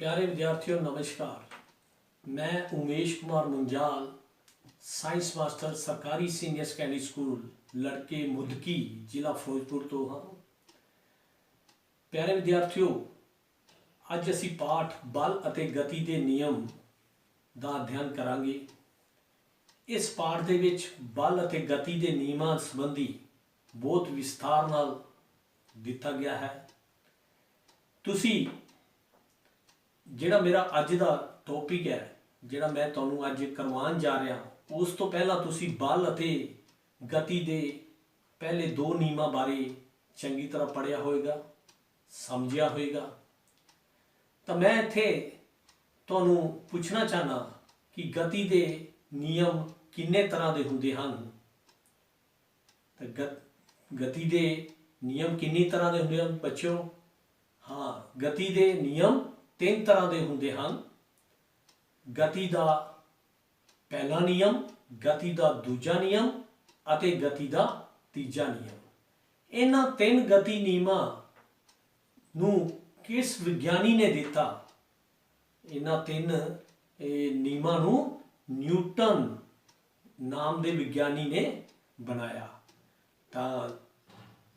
प्यारे विद्यार्थियों नमस्कार। मैं उमेश कुमार मुंजाल साइंस मास्टर सरकारी सीनियर सैकेंडरी स्कूल लड़के मुदकी जिला फिरोजपुर तो हाँ। प्यारे विद्यार्थियों, ਅੱਜ ਅਸੀਂ ਪਾਠ ਬਲ ਅਤੇ ਗਤੀ ਦੇ ਨਿਯਮ ਦਾ ਅਧਿਐਨ ਕਰਾਂਗੇ। ਇਸ ਪਾਠ ਦੇ ਵਿੱਚ ਬਲ ਅਤੇ ਗਤੀ ਦੇ ਨਿਯਮਾਂ ਸੰਬੰਧੀ ਬਹੁਤ ਵਿਸਥਾਰ ਨਾਲ ਦਿੱਤਾ ਗਿਆ ਹੈ। ਤੁਸੀਂ ਜਿਹੜਾ ਮੇਰਾ ਅੱਜ ਦਾ ਟੌਪਿਕ ਹੈ, ਜਿਹੜਾ ਮੈਂ ਤੁਹਾਨੂੰ ਅੱਜ ਕਰਵਾਉਣ ਜਾ ਰਿਹਾ, ਉਸ ਤੋਂ ਪਹਿਲਾਂ ਤੁਸੀਂ ਬਲ ਅਤੇ ਗਤੀ ਦੇ ਪਹਿਲੇ ਦੋ ਨਿਯਮਾਂ ਬਾਰੇ ਚੰਗੀ ਤਰ੍ਹਾਂ ਪੜ੍ਹਿਆ ਹੋਵੇਗਾ, ਸਮਝਿਆ ਹੋਵੇਗਾ। ਤਾਂ ਮੈਂ ਇੱਥੇ ਤੁਹਾਨੂੰ ਪੁੱਛਣਾ ਚਾਹਨਾ ਕਿ ਗਤੀ ਦੇ ਨਿਯਮ ਕਿੰਨੇ ਤਰ੍ਹਾਂ ਦੇ ਹੁੰਦੇ ਹਨ। ਤਾਂ ਗਤੀ ਦੇ ਨਿਯਮ ਕਿੰਨੀ ਤਰ੍ਹਾਂ ਦੇ ਹੁੰਦੇ ਹਨ ਬੱਚਿਓ? ਹਾਂ, ਗਤੀ ਦੇ ਨਿਯਮ ਤਿੰਨ ਤਰ੍ਹਾਂ ਦੇ ਹੁੰਦੇ ਹਨ। ਗਤੀ ਦਾ ਪਹਿਲਾ ਨਿਯਮ, ਗਤੀ ਦਾ ਦੂਜਾ ਨਿਯਮ ਅਤੇ ਗਤੀ ਦਾ ਤੀਜਾ ਨਿਯਮ। ਇਹਨਾਂ ਤਿੰਨ ਗਤੀ ਨਿਯਮਾਂ ਨੂੰ ਕਿਸ ਵਿਗਿਆਨੀ ਨੇ ਦਿੱਤਾ? ਇਹਨਾਂ ਤਿੰਨ ਨਿਯਮਾਂ ਨੂੰ ਨਿਊਟਨ ਨਾਮ ਦੇ ਵਿਗਿਆਨੀ ਨੇ ਬਣਾਇਆ। ਤਾਂ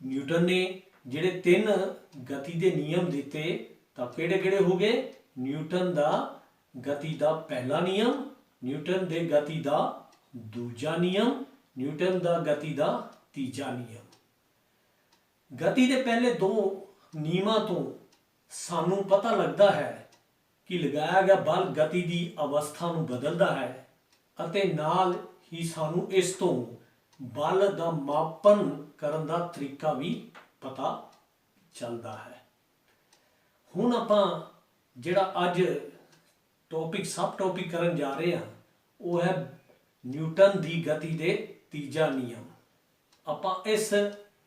ਨਿਊਟਨ ਨੇ ਜਿਹੜੇ ਤਿੰਨ ਗਤੀ ਦੇ ਨਿਯਮ ਦਿੱਤੇ ਤਾਂ ਕਿਹੜੇ ਹੋ ਗਏ? ਨਿਊਟਨ ਦਾ ਗਤੀ ਦਾ ਪਹਿਲਾ ਨਿਯਮ, ਨਿਊਟਨ ਦੇ ਗਤੀ ਦਾ ਦੂਜਾ ਨਿਯਮ, ਨਿਊਟਨ ਦਾ ਗਤੀ ਦਾ ਤੀਜਾ ਨਿਯਮ। ਗਤੀ ਦੇ ਪਹਿਲੇ ਦੋ ਨਿਯਮਾਂ ਤੋਂ ਸਾਨੂੰ ਪਤਾ ਲੱਗਦਾ ਹੈ ਕਿ ਲਗਾਇਆ ਗਿਆ ਬਲ ਗਤੀ ਦੀ ਅਵਸਥਾ ਨੂੰ ਬਦਲਦਾ ਹੈ ਅਤੇ ਨਾਲ ਹੀ ਸਾਨੂੰ ਇਸ ਤੋਂ ਬਲ ਦਾ ਮਾਪਨ ਕਰਨ ਦਾ ਤਰੀਕਾ ਵੀ ਪਤਾ ਚੱਲਦਾ ਹੈ। ਹੁਣ ਆਪਾਂ ਜਿਹੜਾ ਅੱਜ ਸਬ ਟੌਪਿਕ ਕਰਨ ਜਾ ਰਹੇ ਹਾਂ ਉਹ ਹੈ ਨਿਊਟਨ ਦੀ ਗਤੀ ਦੇ ਤੀਜਾ ਨਿਯਮ। ਆਪਾਂ ਇਸ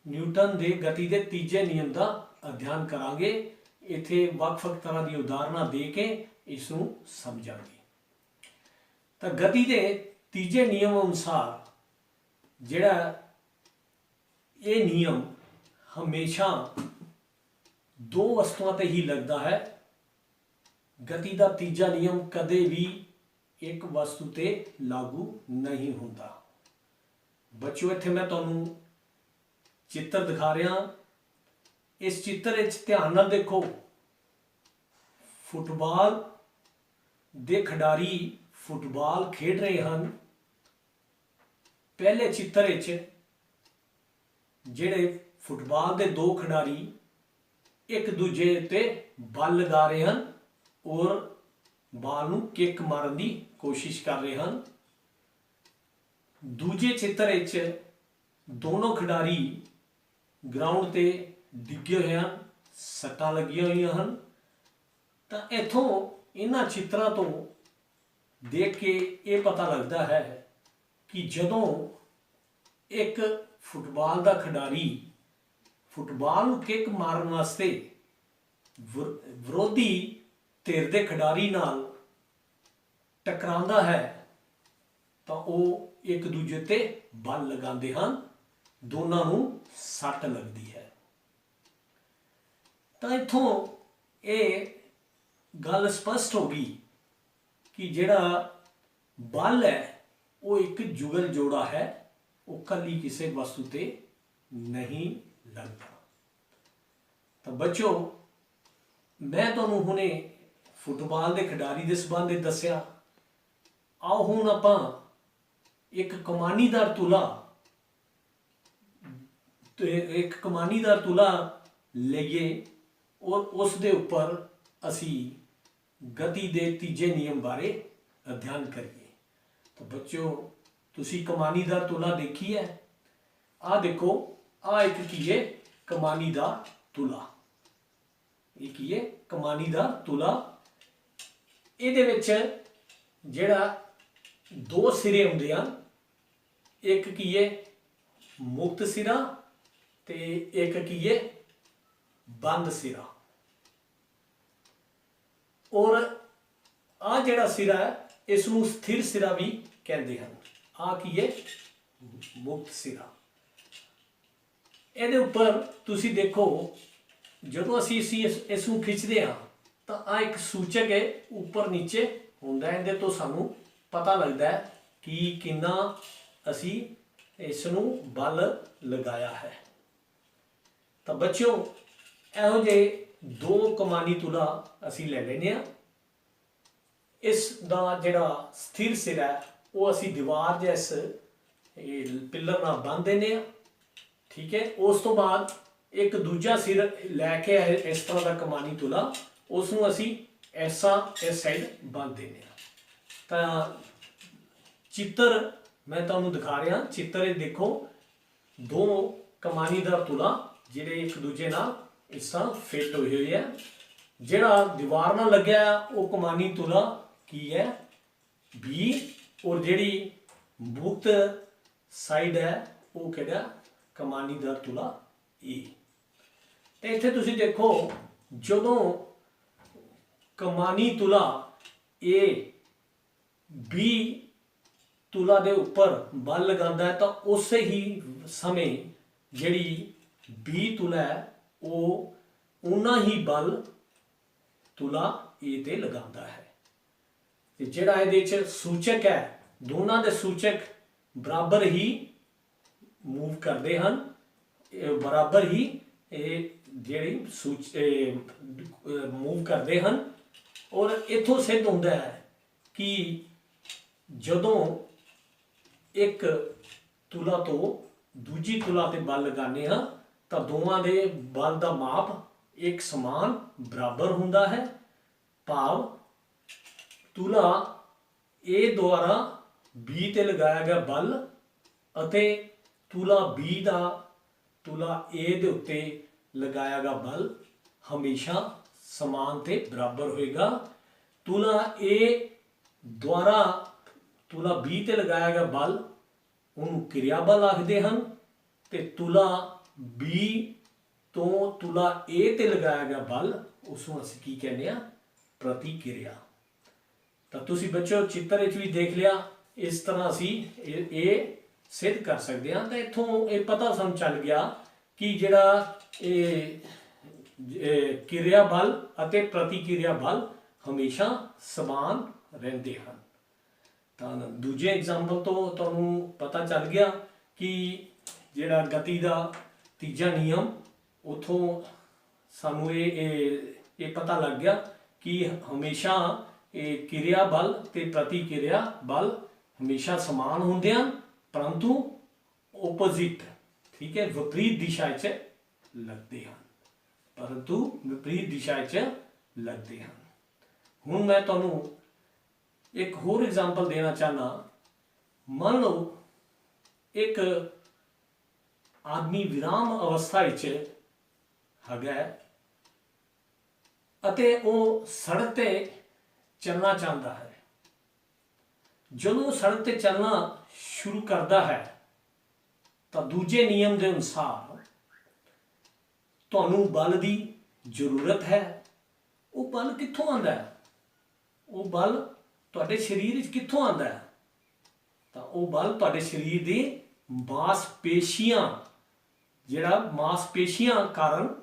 ਨਿਊਟਨ ਦੇ ਗਤੀ ਦੇ ਤੀਜੇ ਨਿਯਮ ਦਾ ਅਧਿਐਨ ਕਰਾਂਗੇ। ਇੱਥੇ ਵੱਖ-ਵੱਖ ਤਰ੍ਹਾਂ ਦੀ ਉਦਾਹਰਨਾਂ ਦੇ ਕੇ ਇਸ ਨੂੰ ਸਮਝਾਂਗੇ। ਤਾਂ ਗਤੀ ਦੇ ਤੀਜੇ ਨਿਯਮ ਅਨੁਸਾਰ ਜਿਹੜਾ ਇਹ ਨਿਯਮ ਹਮੇਸ਼ਾ ਦੋ ਵਸਤੂਆਂ ਤੇ ਹੀ ਲੱਗਦਾ ਹੈ। ਗਤੀ ਦਾ ਤੀਜਾ ਨਿਯਮ ਕਦੇ ਵੀ ਇੱਕ ਵਸਤੂ ਤੇ ਲਾਗੂ ਨਹੀਂ ਹੁੰਦਾ। ਬੱਚਿਓ, ਇੱਥੇ ਮੈਂ ਤੁਹਾਨੂੰ ਚਿੱਤਰ ਦਿਖਾ ਰਿਹਾ। ਇਸ ਚਿੱਤਰ ਵਿੱਚ ਧਿਆਨ ਨਾਲ ਦੇਖੋ। ਫੁੱਟਬਾਲ ਦੇ ਖਿਡਾਰੀ ਫੁੱਟਬਾਲ ਖੇਡ ਰਹੇ ਹਨ। ਪਹਿਲੇ ਚਿੱਤਰ ਵਿੱਚ ਜਿਹੜੇ ਫੁੱਟਬਾਲ ਦੇ ਦੋ ਖਿਡਾਰੀ ਇੱਕ ਦੂਜੇ ਉੱਤੇ ਬਲ ਲਗਾ ਰਹੇ ਹਨ ਔਰ ਬਾਲ ਨੂੰ ਕਿੱਕ ਮਾਰਨ ਦੀ ਕੋਸ਼ਿਸ਼ ਕਰ ਰਹੇ ਹਨ। ਦੂਜੇ ਚਿੱਤਰ ਵਿੱਚ ਦੋਨੋਂ ਖਿਡਾਰੀ ਗਰਾਊਂਡ ਤੇ ਡਿੱਗੇ ਹੋਏ ਹਨ, ਸੱਟਾਂ ਲੱਗੀਆਂ ਹੋਈਆਂ ਹਨ। ਤਾਂ ਇੱਥੋਂ ਇਹਨਾਂ ਚਿੱਤਰਾਂ ਤੋਂ ਦੇਖ ਕੇ ਇਹ ਪਤਾ ਲੱਗਦਾ ਹੈ ਕਿ ਜਦੋਂ ਇੱਕ ਫੁੱਟਬਾਲ ਦਾ ਖਿਡਾਰੀ ਫੁੱਟਬਾਲ ਨੂੰ ਕਿੱਕ ਮਾਰਨ ਵਾਸਤੇ ਵਿਰੋਧੀ ਧਿਰ ਦੇ ਖਿਡਾਰੀ ਨਾਲ ਟਕਰਾਉਂਦਾ ਹੈ ਤਾਂ ਉਹ ਇੱਕ ਦੂਜੇ ਤੇ ਬਲ ਲਗਾਉਂਦੇ ਹਨ, ਦੋਨਾਂ ਨੂੰ ਸੱਟ ਲੱਗਦੀ ਹੈ। ਤਾਂ ਇੱਥੋਂ ਇਹ ਗੱਲ ਸਪਸ਼ਟ ਹੋ ਗਈ ਕਿ ਜਿਹੜਾ ਬਲ ਹੈ ਉਹ ਇੱਕ ਜੁਗਲ ਜੋੜਾ ਹੈ, ਉਹ ਇਕੱਲੀ ਕਿਸੇ ਵਸਤੂ ਤੇ ਨਹੀਂ ਲੱਗਦਾ। ਤਾਂ ਬੱਚੋ, ਮੈਂ ਤੁਹਾਨੂੰ ਹੁਣੇ ਫੁੱਟਬਾਲ ਦੇ ਖਿਡਾਰੀ ਦੇ ਸੰਬੰਧ ਵਿੱਚ ਦੱਸਿਆ। ਆਓ ਹੁਣ ਆਪਾਂ ਇੱਕ ਕਮਾਨੀਦਾਰ ਤੁਲਾ ਲਈਏ ਔਰ ਉਸ ਦੇ ਉੱਪਰ ਅਸੀਂ ਗਤੀ ਦੇ ਤੀਜੇ ਨਿਯਮ ਬਾਰੇ ਅਧਿਐਨ ਕਰੀਏ। ਤਾਂ ਬੱਚਿਓ, ਤੁਸੀਂ ਕਮਾਨੀਦਾਰ ਤੁਲਾ ਦੇਖੀ ਹੈ? ਆਹ ਦੇਖੋ, ਆਹ ਇੱਕ ਕੀ ਹੈ? ਕਮਾਨੀ ਦਾ ਤੁਲਾ। ਇਹ ਕੀ ਹੈ? ਕਮਾਨੀ ਦਾ ਤੁਲਾ। ਇਹਦੇ ਵਿੱਚ ਜਿਹੜਾ ਦੋ ਸਿਰੇ ਹੁੰਦੇ ਹਨ, ਇੱਕ ਕੀ ਹੈ ਮੁਕਤ ਸਿਰਾ ਤੇ ਇੱਕ ਕੀ ਹੈ ਬੰਦ ਸਿਰਾ। ਔਰ ਆ ਜਿਹੜਾ ਸਿਰਾ ਹੈ ਇਸ ਨੂੰ ਸਥਿਰ ਸਿਰਾ ਵੀ ਕਹਿੰਦੇ ਹਨ। ਆ ਕੀ ਹੈ? ਮੁਕਤ ਸਿਰਾ। ਇਹਦੇ ਉੱਪਰ ਤੁਸੀਂ ਦੇਖੋ, ਜਦੋਂ ਅਸੀਂ ਇਸ ਨੂੰ ਖਿੱਚਦੇ ਹਾਂ ਤਾਂ ਆ ਇੱਕ ਸੂਚਕ ਹੈ ਉੱਪਰ ਨੀਚੇ ਹੁੰਦਾ, ਇਹਦੇ ਤੋਂ ਸਾਨੂੰ ਪਤਾ ਲੱਗਦਾ ਹੈ ਕਿ ਕਿੰਨਾ ਅਸੀਂ ਇਸ ਨੂੰ ਬਲ ਲਗਾਇਆ ਹੈ। ਤਾਂ ਬੱਚਿਓ ਇਹੋ ਜਿਹੇ ਦੋ ਕਮਾਨੀ ਤੁਲਾ ਅਸੀਂ ਲੈ ਲੈਨੇ ਆ। ਇਸ ਦਾ ਜਿਹੜਾ ਸਥਿਰ ਸਿਰਾ ਹੈ ਉਹ ਅਸੀਂ ਦੀਵਾਰ ਜਿਸ ਪਿੱਲਰ ਨਾਲ ਬੰਨ੍ਹ ਦਿੰਦੇ ਆ। ਠੀਕ ਹੈ, ਉਸ ਤੋਂ ਬਾਅਦ ਇੱਕ ਦੂਜਾ ਸਿਰ ਲੈ ਕੇ ਇਸ ਤਰ੍ਹਾਂ ਦਾ ਕਮਾਨੀ ਤੁਲਾ, ਉਸ ਨੂੰ ਅਸੀਂ ਐਸਾ ਇਸ ਸਾਈਡ ਬੰਨ੍ਹ ਦਿੰਦੇ ਆ। ਤਾਂ ਚਿੱਤਰ ਮੈਂ ਤੁਹਾਨੂੰ ਦਿਖਾ ਰਿਹਾ। ਚਿੱਤਰ ਇਹ ਦੇਖੋ, ਦੋ ਕਮਾਨੀਦਾਰ ਤੁਲਾ ਜਿਹੜੇ ਇੱਕ ਦੂਜੇ ਨਾਲ ਇਸ ਤਰ੍ਹਾਂ ਫਿੱਟ ਹੋਏ ਹੋਏ ਆ। ਜਿਹੜਾ ਦੀਵਾਰ ਨਾਲ ਲੱਗਿਆ ਉਹ ਕਮਾਨੀ ਤੁਲਾ ਕੀ ਹੈ, B, ਔਰ ਜਿਹੜੀ ਮੁਕਤ ਸਾਈਡ ਹੈ ਉਹ ਕਿਹੜਾ, ਕਮਾਨੀਦਾਰ ਤੁਲਾ A। ਤੇ ਇੱਥੇ ਤੁਸੀਂ ਦੇਖੋ, ਜਦੋਂ ਕਮਾਨੀ ਤੁਲਾ A B ਤੁਲਾ ਦੇ ਉੱਪਰ ਬਲ ਲਗਾਉਂਦਾ ਹੈ ਤਾਂ ਉਸੇ ਹੀ ਸਮੇਂ ਜਿਹੜੀ B ਤੁਲਾ ਹੈ ਉਹ ਉਨਾ ਹੀ ਬਲ ਤੁਲਾ A ਤੇ ਲਗਾਉਂਦਾ ਹੈ। ਤੇ ਜਿਹੜਾ ਇਹਦੇ ਚ ਸੂਚਕ ਹੈ, ਦੋਨਾਂ ਦੇ ਸੂਚਕ ਬਰਾਬਰ ਹੀ ਮੂਵ ਕਰਦੇ ਹਨ, ਬਰਾਬਰ ਹੀ ਇਹ ਜਿਹੜੀ ਮੂਵ ਕਰਦੇ ਹਨ। ਔਰ ਇੱਥੋਂ ਸਿੱਧ ਹੁੰਦਾ ਹੈ ਕਿ ਜਦੋਂ ਇੱਕ ਤੁਲਾ ਤੋਂ ਦੂਜੀ ਤੁਲਾ ਤੇ ਬਲ ਲਗਾਉਂਦੇ ਹਾਂ ਤਾਂ ਦੋਵਾਂ ਦੇ ਬਲ ਦਾ ਮਾਪ ਇੱਕ ਸਮਾਨ ਬਰਾਬਰ ਹੁੰਦਾ ਹੈ। ਭਾਵ ਤੁਲਾ A ਦੁਆਰਾ B ਤੇ ਲਗਾਇਆ ਗਿਆ ਬਲ ਅਤੇ ਤੁਲਾ B ਦਾ ਤੁਲਾ A ਦੇ ਉੱਤੇ ਲਗਾਇਆ ਗਿਆ ਬਲ ਹਮੇਸ਼ਾ ਸਮਾਨ ਤੇ ਬਰਾਬਰ ਹੋਏਗਾ। ਤੁਲਾ A ਦੁਆਰਾ ਤੁਲਾ B ਤੇ ਲਗਾਇਆ ਗਿਆ ਬਲ ਉਹਨੂੰ ਕਿਰਿਆ ਬਲ ਆਖਦੇ ਹਨ, ਤੇ ਤੁਲਾ B ਤੋਂ ਤੁਲਾ A ਤੇ ਲਗਾਇਆ ਗਿਆ ਬਲ ਉਸ ਨੂੰ ਅਸੀਂ ਕੀ ਕਹਿੰਦੇ ਆ, ਪ੍ਰਤੀਕਿਰਿਆ। ਤਾਂ ਤੁਸੀਂ ਬੱਚਿਓ ਚਿੱਤਰ ਵਿੱਚ ਵੀ ਦੇਖ ਲਿਆ, ਇਸ ਤਰ੍ਹਾਂ ਅਸੀਂ ਇਹ ਸਿੱਧ ਕਰ ਸਕਦੇ ਹਾਂ। ਤਾਂ ਇੱਥੋਂ ਇਹ ਪਤਾ ਸਾਨੂੰ ਚੱਲ ਗਿਆ ਕਿ ਜਿਹੜਾ ਇਹ ਕਿਰਿਆ ਬਲ ਅਤੇ ਪ੍ਰਤੀਕਿਰਿਆ ਬਲ ਹਮੇਸ਼ਾ ਸਮਾਨ ਰਹਿੰਦੇ ਹਨ। ਤਾਂ ਦੂਜੇ ਐਗਜ਼ਾਮਪਲ ਤੋਂ ਤੁਹਾਨੂੰ ਪਤਾ ਚੱਲ ਗਿਆ ਕਿ ਜਿਹੜਾ ਗਤੀ ਦਾ ਤੀਜਾ ਨਿਯਮ, ਉਥੋਂ ਸਾਨੂੰ ਇਹ ਪਤਾ ਲੱਗ ਗਿਆ ਕਿ ਹਮੇਸ਼ਾ ਇਹ ਕਿਰਿਆ ਬਲ ਤੇ ਪ੍ਰਤੀਕਿਰਿਆ ਬਲ ਹਮੇਸ਼ਾ ਸਮਾਨ ਹੁੰਦੇ ਹਨ, ਪਰੰਤੂ ਓਪੋਜ਼ਿਟ, ਠੀਕ ਹੈ, ਵਿਪਰੀਤ ਦਿਸ਼ਾ 'ਚ ਲੱਗਦੇ ਹਨ, ਪਰੰਤੂ ਵਿਪਰੀਤ ਦਿਸ਼ਾ 'ਚ ਲੱਗਦੇ ਹਨ। ਹੁਣ ਮੈਂ ਤੁਹਾਨੂੰ ਇੱਕ ਹੋਰ ਐਗਜ਼ਾਮਪਲ ਦੇਣਾ ਚਾਹਨਾ। ਮੰਨ ਲਓ ਇੱਕ ਆਦਮੀ ਵਿਰਾਮ ਅਵਸਥਾ ਵਿੱਚ ਹੈਗਾ ਅਤੇ ਉਹ ਸੜਕ ਤੇ ਚੱਲਣਾ ਚਾਹੁੰਦਾ ਹੈ। ਜਦੋਂ ਸੜਕ ਤੇ ਚੱਲਣਾ ਸ਼ੁਰੂ ਕਰਦਾ ਹੈ ਤਾਂ ਦੂਜੇ ਨਿਯਮ ਦੇ ਅਨੁਸਾਰ ਤੁਹਾਨੂੰ ਬਲ ਦੀ ਜ਼ਰੂਰਤ ਹੈ। ਉਹ ਬਲ ਕਿੱਥੋਂ ਆਉਂਦਾ ਹੈ? ਉਹ ਬਲ ਤੁਹਾਡੇ ਸਰੀਰ ਵਿੱਚ ਕਿੱਥੋਂ ਆਉਂਦਾ ਹੈ? ਤਾਂ ਉਹ ਬਲ ਤੁਹਾਡੇ ਸਰੀਰ ਦੀ ਮਾਸਪੇਸ਼ੀਆਂ, ਜਿਹੜਾ ਮਾਸਪੇਸ਼ੀਆਂ ਕਾਰਨ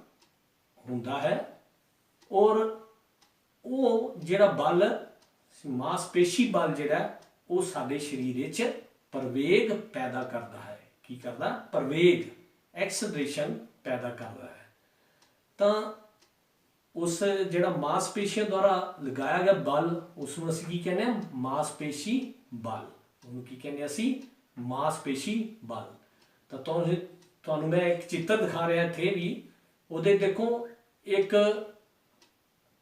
ਹੁੰਦਾ ਹੈ। ਔਰ ਉਹ ਜਿਹੜਾ ਬਲ, ਮਾਸਪੇਸ਼ੀ ਬਲ ਜਿਹੜਾ ਉਹ ਸਾਡੇ ਸਰੀਰ ਵਿੱਚ ਪ੍ਰਵੇਗ ਪੈਦਾ ਕਰਦਾ ਹੈ। ਕੀ ਕਰਦਾ? ਪ੍ਰਵੇਗ, ਐਕਸਲਰੇਸ਼ਨ ਪੈਦਾ ਕਰਦਾ ਹੈ। ਤਾਂ ਉਸ ਜਿਹੜਾ ਮਾਸਪੇਸ਼ੀਆਂ ਦੁਆਰਾ ਲਗਾਇਆ ਗਿਆ ਬਲ, ਉਸ ਨੂੰ ਅਸੀਂ ਕੀ ਕਹਿੰਦੇ ਹਾਂ? ਮਾਸਪੇਸ਼ੀ ਬਲ। ਉਹਨੂੰ ਕੀ ਕਹਿੰਦੇ ਅਸੀਂ? ਮਾਸਪੇਸ਼ੀ ਬਲ। ਤਾਂ ਤੁਹਾਨੂੰ ਮੈਂ ਇੱਕ ਚਿੱਤਰ ਦਿਖਾ ਰਿਹਾ ਇੱਥੇ ਵੀ, ਉਹਦੇ ਦੇਖੋ ਇੱਕ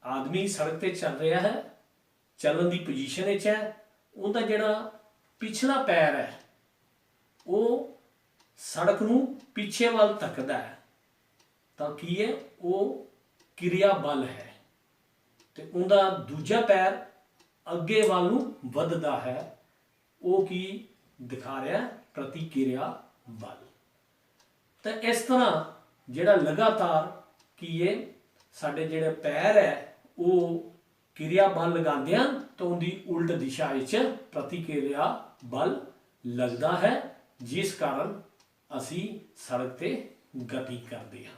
ਆਦਮੀ ਸੜਕ ਤੇ ਚੱਲ ਰਿਹਾ ਹੈ, ਚੱਲਣ ਦੀ ਪੋਜੀਸ਼ਨ ਵਿੱਚ ਹੈ। ਉਹਦਾ ਜਿਹੜਾ ਪਿਛਲਾ ਪੈਰ ਹੈ ਉਹ ਸੜਕ ਨੂੰ ਪਿੱਛੇ ਵੱਲ ਧੱਕਦਾ ਹੈ। ਤਾਂ ਕੀ ਹੈ? ਉਹ ਕਿਰਿਆ ਬਲ ਹੈ। ਤੇ ਉਹਦਾ ਦੂਜਾ ਪੈਰ ਅੱਗੇ ਵੱਲ ਨੂੰ ਵੱਧਦਾ ਹੈ। ਉਹ ਕੀ ਦਿਖਾ ਰਿਹਾ? ਪ੍ਰਤੀਕਿਰਿਆ ਬਲ। ਤਾਂ ਇਸ ਤਰ੍ਹਾਂ ਜਿਹੜਾ ਲਗਾਤਾਰ ਕੀ ਹੈ, ਸਾਡੇ ਜਿਹੜੇ ਪੈਰ ਹੈ ਉਹ ਕਿਰਿਆ ਬਲ ਲਗਾਉਂਦੇ ਹਨ ਤਾਂ ਉਹਦੀ ਉਲਟ ਦਿਸ਼ਾ ਵਿੱਚ ਪ੍ਰਤੀਕਿਰਿਆ ਬਲ ਲੱਗਦਾ ਹੈ, ਜਿਸ ਕਾਰਨ ਅਸੀਂ ਸੜਕ ਤੇ ਗਤੀ ਕਰਦੇ ਹਾਂ।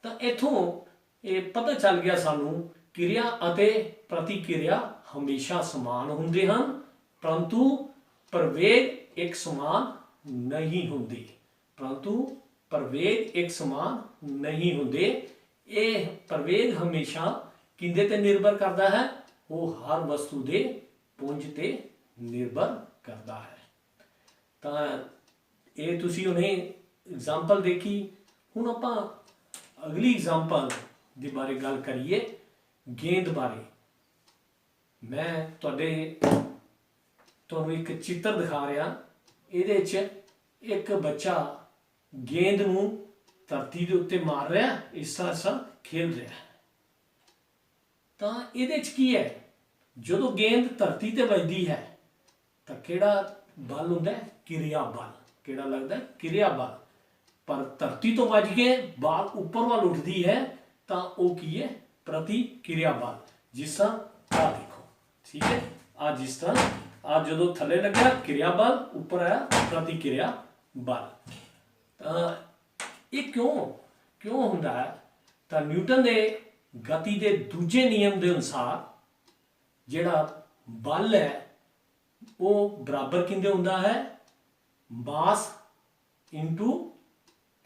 ਤਾਂ ਇੱਥੋਂ ਇਹ ਪਤਾ ਚੱਲ ਗਿਆ ਸਾਨੂੰ ਕਿਰਿਆ ਅਤੇ ਪ੍ਰਤੀਕਿਰਿਆ ਹਮੇਸ਼ਾ ਸਮਾਨ ਹੁੰਦੇ ਹਨ, ਪਰੰਤੂ ਪ੍ਰਵੇਗ ਇੱਕ ਸਮਾਨ ਨਹੀਂ ਹੁੰਦੇ। ਪ੍ਰਵੇਗ ਇੱਕ ਸਮਾਨ ਨਹੀਂ ਹੁੰਦੇ। ਇਹ ਪ੍ਰਵੇਗ ਹਮੇਸ਼ਾ ਕਿਹਦੇ ਤੇ ਨਿਰਭਰ ਕਰਦਾ ਹੈ? ਉਹ ਹਰ ਵਸਤੂ ਦੇ ਪੁੰਜ ਤੇ ਨਿਰਭਰ ਕਰਦਾ ਹੈ। ਤਾਂ ਇਹ ਤੁਸੀਂ ਉਹਨੇ ਐਗਜ਼ਾਮਪਲ ਦੇਖੀ। ਹੁਣ ਆਪਾਂ ਅਗਲੀ ਐਗਜ਼ਾਮਪਲ ਦੇ ਬਾਰੇ ਗੱਲ ਕਰੀਏ, ਗੇਂਦ ਬਾਰੇ। ਮੈਂ ਤੁਹਾਨੂੰ ਇੱਕ ਚਿੱਤਰ ਦਿਖਾ ਰਿਹਾ। ਇਹਦੇ 'ਚ ਇੱਕ ਬੱਚਾ ਗੇਂਦ ਨੂੰ ਧਰਤੀ ਦੇ ਉੱਤੇ ਮਾਰ ਰਿਹਾ, ਇਸ ਤਰ੍ਹਾਂ ਖੇਡ ਰਿਹਾ। ਤਾਂ ਇਹਦੇ 'ਚ ਕੀ ਹੈ? ਜਦੋਂ ਗੇਂਦ ਧਰਤੀ ਤੇ ਵੱਜਦੀ ਹੈ ਤਾਂ ਕਿਹੜਾ ਬਲ ਹੁੰਦਾ? ਕਿਰਿਆ ਬਲ। ਕਿਹੜਾ ਲੱਗਦਾ? ਕਿਰਿਆ ਬਲ। ਪਰ ਧਰਤੀ ਤੋਂ ਵੱਜ ਕੇ ਬਾਲ ਉੱਪਰ ਵੱਲ ਉੱਠਦੀ ਹੈ ਤਾਂ ਉਹ ਕੀ ਹੈ? ਪ੍ਰਤੀਕਿਰਿਆ ਬਲ। ਜਿਸ ਤਰ੍ਹਾਂ ਆਹ ਦੇਖੋ, ਠੀਕ ਹੈ, ਆਹ ਜਿਸ ਤਰ੍ਹਾਂ ਆਹ ਜਦੋਂ ਥੱਲੇ ਲੱਗਿਆ ਕਿਰਿਆ ਬਲ, ਉੱਪਰ ਆਇਆ ਪ੍ਰਤੀਕਿਰਿਆ ਬਲ। ਤਾਂ ਇਹ ਕਿਉਂ ਹੁੰਦਾ ਹੈ? ਤਾਂ ਨਿਊਟਨ ਦੇ ਗਤੀ ਦੇ ਦੂਜੇ ਨਿਯਮ ਦੇ ਅਨੁਸਾਰ ਜਿਹੜਾ ਬਲ ਹੈ ਉਹ ਬਰਾਬਰ ਕਿੰਦੇ ਹੁੰਦਾ ਹੈ? ਮਾਸ ਇਨਟੂ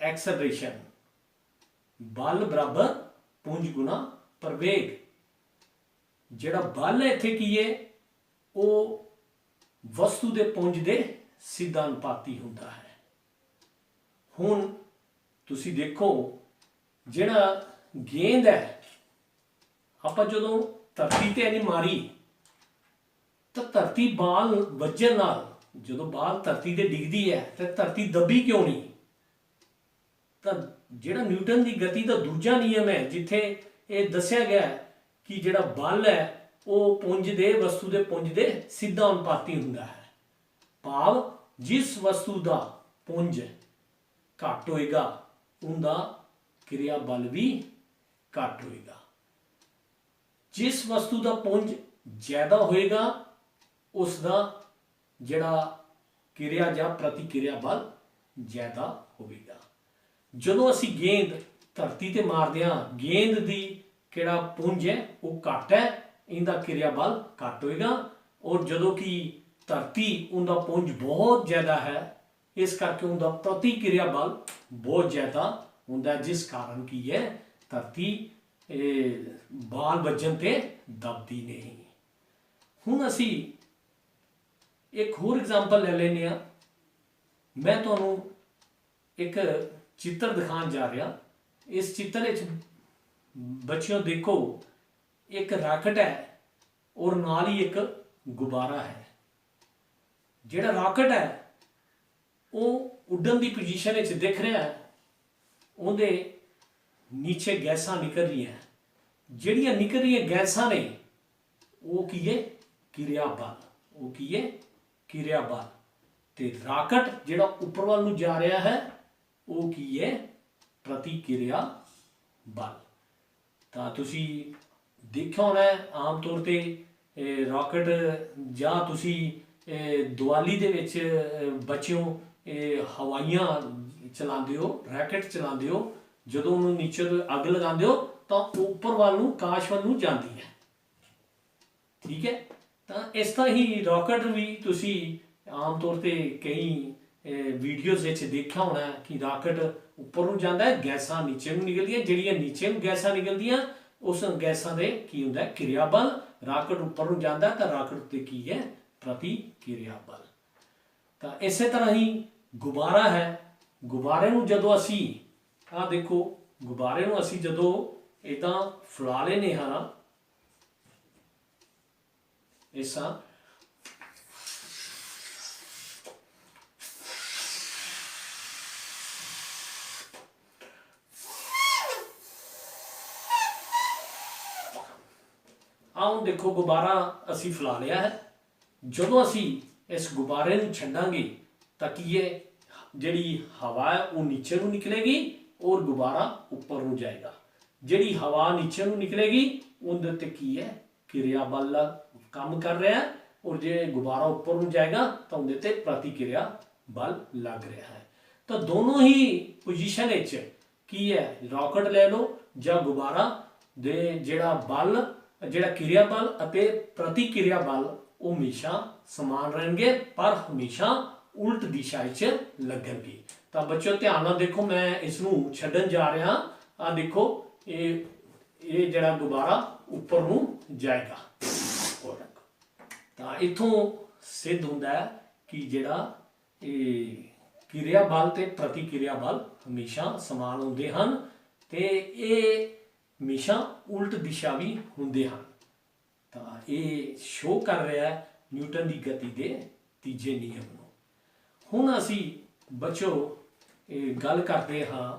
ਐਕਸਲਰੇਸ਼ਨ। ਬਲ ਬਰਾਬਰ ਪੁੰਜ ਗੁਣਾ ਪ੍ਰਵੇਗ। ਜਿਹੜਾ ਬਲ ਹੈ ਇੱਥੇ ਕੀ ਹੈ? ਉਹ ਵਸਤੂ ਦੇ ਪੁੰਜ ਦੇ ਸਿੱਧਾ ਅਨੁਪਾਤੀ ਹੁੰਦਾ ਹੈ। ਹੁਣ ਤੁਸੀਂ ਦੇਖੋ, ਜਿਹੜਾ ਗੇਂਦ ਹੈ, ਆਪਾਂ ਜਦੋਂ ਧਰਤੀ ਤੇ ਨਹੀਂ ਮਾਰੀ ਤਾਂ ਧਰਤੀ ਬਾਲ ਵੱਜਣ ਨਾਲ, ਜਦੋਂ ਬਾਲ ਧਰਤੀ ਤੇ ਡਿੱਗਦੀ ਹੈ ਤਾਂ ਧਰਤੀ ਦੱਬੀ ਕਿਉਂ ਨਹੀਂ? ਤਾਂ ਜਿਹੜਾ ਨਿਊਟਨ ਦੀ ਗਤੀ ਦਾ ਦੂਜਾ ਨਿਯਮ ਹੈ, ਜਿੱਥੇ ਇਹ ਦੱਸਿਆ ਗਿਆ ਕਿ ਜਿਹੜਾ ਬਲ ਹੈ ਉਹ ਪੁੰਜ ਦੇ, ਵਸਤੂ ਦੇ ਪੁੰਜ ਦੇ ਸਿੱਧਾ ਅਨੁਪਾਤੀ ਹੁੰਦਾ ਹੈ। ਭਾਵ ਜਿਸ ਵਸਤੂ ਦਾ ਪੁੰਜ ਘੱਟ ਹੋਏਗਾ ਉਹਦਾ ਕਿਰਿਆ ਬਲ ਵੀ ਘੱਟ ਹੋਏਗਾ। ਜਿਸ ਵਸਤੂ ਦਾ ਪੁੰਜ ਜ਼ਿਆਦਾ ਹੋਏਗਾ ਉਸ ਦਾ ਜਿਹੜਾ ਕਿਰਿਆ ਜਾਂ ਪ੍ਰਤੀਕਿਰਿਆ ਬਲ ਜ਼ਿਆਦਾ ਹੋਵੇਗਾ। ਜਦੋਂ ਅਸੀਂ ਗੇਂਦ ਧਰਤੀ ਤੇ ਮਾਰਦੇ ਹਾਂ, ਗੇਂਦ ਦੀ ਕਿਹੜਾ ਪੁੰਜ ਹੈ ਉਹ ਘੱਟ ਹੈ, ਇਹਦਾ ਕਿਰਿਆ ਬਲ ਘੱਟ ਹੋਏਗਾ। ਔਰ ਜਦੋਂ ਕਿ ਧਰਤੀ ਉਹਦਾ ਪੁੰਜ ਬਹੁਤ ਜ਼ਿਆਦਾ ਹੈ, ਇਸ ਕਰਕੇ ਉਹਦਾ ਪ੍ਰਤੀਕਿਰਿਆ ਬਲ ਬਹੁਤ ਜ਼ਿਆਦਾ ਹੁੰਦਾ, ਜਿਸ ਕਾਰਨ ਕੀ ਹੈ? ਧਰਤੀ ਬਾਲ ਵੱਜਣ ਤੇ ਦਬਦੀ ਨਹੀਂ। ਹੁਣ ਅਸੀਂ ਇੱਕ ਹੋਰ ਐਗਜ਼ਾਮਪਲ ਲੈ ਲੈਂਦੇ ਹਾਂ। ਮੈਂ ਤੁਹਾਨੂੰ ਇੱਕ ਚਿੱਤਰ ਦਿਖਾਉਣ ਜਾ ਰਿਹਾ। ਇਸ ਚਿੱਤਰ ਵਿੱਚ ਬੱਚਿਓ ਦੇਖੋ, ਇੱਕ ਰਾਕਟ ਹੈ ਔਰ ਨਾਲ ਹੀ ਇੱਕ ਗੁਬਾਰਾ ਹੈ। ਜਿਹੜਾ ਰਾਕਟ ਹੈ ਉਹ ਉੱਡਣ ਦੀ ਪੋਜੀਸ਼ਨ ਵਿੱਚ ਦਿਖ ਰਿਹਾ ਹੈ, ਉਹਦੇ ਨੀਚੇ ਗੈਸਾਂ ਨਿਕਲ ਰਹੀਆਂ। ਜਿਹੜੀਆਂ ਨਿਕਲ ਰਹੀਆਂ ਗੈਸਾਂ ਨੇ ਉਹ ਕੀ ਹੈ? ਕਿਰਿਆ ਬਲ। ਉਹ ਕੀ ਹੈ? ਕਿਰਿਆ ਬਲ। ਤੇ ਰਾਕਟ ਜਿਹੜਾ ਉੱਪਰ ਵੱਲ ਨੂੰ ਜਾ ਰਿਹਾ ਹੈ ਉਹ ਕੀ ਹੈ? ਪ੍ਰਤੀਕਿਰਿਆ ਬਲ। ਤਾਂ ਤੁਸੀਂ ਦੇਖਿਆ ਹੋਣਾ ਆਮ ਤੌਰ ਤੇ ਰਾਕਟ, ਜਾਂ ਤੁਸੀਂ ਦੀਵਾਲੀ ਦੇ ਵਿੱਚ ਬੱਚਿਓ ਹਵਾਈਆਂ ਚਲਾਉਂਦੇ ਹੋ, ਰੈਕਟ ਚਲਾਉਂਦੇ ਹੋ, ਜਦੋਂ ਉਹਨੂੰ ਨੀਚੇ ਅੱਗ ਲਗਾਉਂਦੇ ਹੋ ਤਾਂ ਉੱਪਰ ਵੱਲ ਨੂੰ, ਆਕਾਸ਼ ਵੱਲ ਨੂੰ ਜਾਂਦੀ ਹੈ, ਠੀਕ ਹੈ। ਤਾਂ ਇਸ ਤਰ੍ਹਾਂ ਹੀ ਰਾਕਟ ਵੀ ਤੁਸੀਂ ਆਮ ਤੌਰ ਤੇ ਕਈ ਵੀਡੀਓਜ਼ ਵਿੱਚ ਦੇਖਿਆ ਹੋਣਾ ਕਿ ਰਾਕਟ ਉੱਪਰ ਨੂੰ ਜਾਂਦਾ ਹੈ, ਗੈਸਾਂ ਨੀਚੇ ਨੂੰ ਨਿਕਲਦੀਆਂ। ਜਿਹੜੀਆਂ ਨੀਚੇ ਨੂੰ ਗੈਸਾਂ ਨਿਕਲਦੀਆਂ ਉਸ ਗੈਸਾਂ ਦੇ ਕੀ ਹੁੰਦਾ? ਕਿਰਿਆ ਬਲ। ਰਾਕਟ ਉੱਪਰ ਨੂੰ ਜਾਂਦਾ ਤਾਂ ਰਾਕਟ ਉੱਤੇ ਕੀ ਹੈ? ਪ੍ਰਤੀਕਿਰਿਆ ਬਲ। ਤਾਂ ਇਸੇ ਤਰ੍ਹਾਂ ਹੀ ਗੁਬਾਰਾ ਹੈ। ਗੁਬਾਰੇ ਨੂੰ ਜਦੋਂ ਅਸੀਂ, ਆਹ ਦੇਖੋ, ਗੁਬਾਰੇ ਨੂੰ ਅਸੀਂ ਜਦੋਂ ਇੱਦਾਂ ਫੈਲਾ ਲੈਂਦੇ ਹਾਂ, ਇਸ ਤਰ੍ਹਾਂ, ਆਹ ਦੇਖੋ ਗੁਬਾਰਾ ਅਸੀਂ ਫੈਲਾ ਲਿਆ ਹੈ। ਜਦੋਂ ਅਸੀਂ ਇਸ ਗੁਬਾਰੇ ਨੂੰ ਛੱਡਾਂਗੇ ਤਾਂ ਕੀ ਹੈ? ਜਿਹੜੀ ਹਵਾ ਹੈ ਉਹ ਨੀਚੇ ਨੂੰ ਨਿਕਲੇਗੀ ਔਰ ਗੁਬਾਰਾ ਉੱਪਰ ਨੂੰ ਜਾਏਗਾ। ਜਿਹੜੀ ਹਵਾ ਨੀਚੇ ਨੂੰ ਨਿਕਲੇਗੀ ਉਹਦੇ ਉੱਤੇ ਕੀ ਹੈ? ਕਿਰਿਆ ਬਲ ਕੰਮ ਕਰ ਰਿਹਾ ਹੈ, ਔਰ ਜੇ ਗੁਬਾਰਾ ਉੱਪਰ ਨੂੰ ਜਾਏਗਾ ਤਾਂ ਉਹਦੇ ਤੇ ਪ੍ਰਤੀਕਿਰਿਆ ਬਲ ਲੱਗ ਰਿਹਾ ਹੈ। ਤਾਂ ਦੋਨੋਂ ਹੀ ਪੋਜੀਸ਼ਨ ਵਿੱਚ ਕੀ ਹੈ? ਰਾਕਟ ਲੈ ਲਓ ਜਾਂ ਗੁਬਾਰਾ ਦੇ ਜਿਹੜਾ ਬਲ ਜਿਹੜਾ ਕਿਰਿਆ ਬਲ ਅਤੇ ਪ੍ਰਤੀਕਿਰਿਆ ਬਲ ਉਹ ਹਮੇਸ਼ਾ ਸਮਾਨ ਰਹਿਣਗੇ, ਪਰ ਹਮੇਸ਼ਾ ਉਲਟ ਦਿਸ਼ਾ ਵਿੱਚ ਲੱਗਣਗੇ। ਤਾਂ ਬੱਚਿਓ ਧਿਆਨ ਨਾਲ ਦੇਖੋ, ਮੈਂ ਇਸ ਨੂੰ ਛੱਡਣ ਜਾ ਰਿਹਾ। ਆ ਦੇਖੋ, ਇਹ ਜਿਹੜਾ ਗੁਬਾਰਾ ਉੱਪਰ ਨੂੰ ਜਾਏਗਾ। ਤਾਂ ਇਥੋਂ ਸਿੱਧ ਹੁੰਦਾ ਹੈ ਕਿ ਜਿਹੜਾ ਇਹ ਕਿਰਿਆ ਬਲ ਤੇ ਪ੍ਰਤੀਕਿਰਿਆ ਬਲ ਹਮੇਸ਼ਾ ਸਮਾਨ ਹੁੰਦੇ ਹਨ ਤੇ ਇਹ ਹਮੇਸ਼ਾ ਉਲਟ ਦਿਸ਼ਾ ਵੀ ਹੁੰਦੇ ਹਨ। ਤਾਂ ਇਹ ਸ਼ੋਅ ਕਰ ਰਿਹਾ ਹੈ ਨਿਊਟਨ ਦੀ ਗਤੀ ਦੇ ਤੀਜੇ ਨਿਯਮ ਨੂੰ। ਹੁਣ ਅਸੀਂ ਬੱਚੋ ਗੱਲ ਕਰਦੇ ਹਾਂ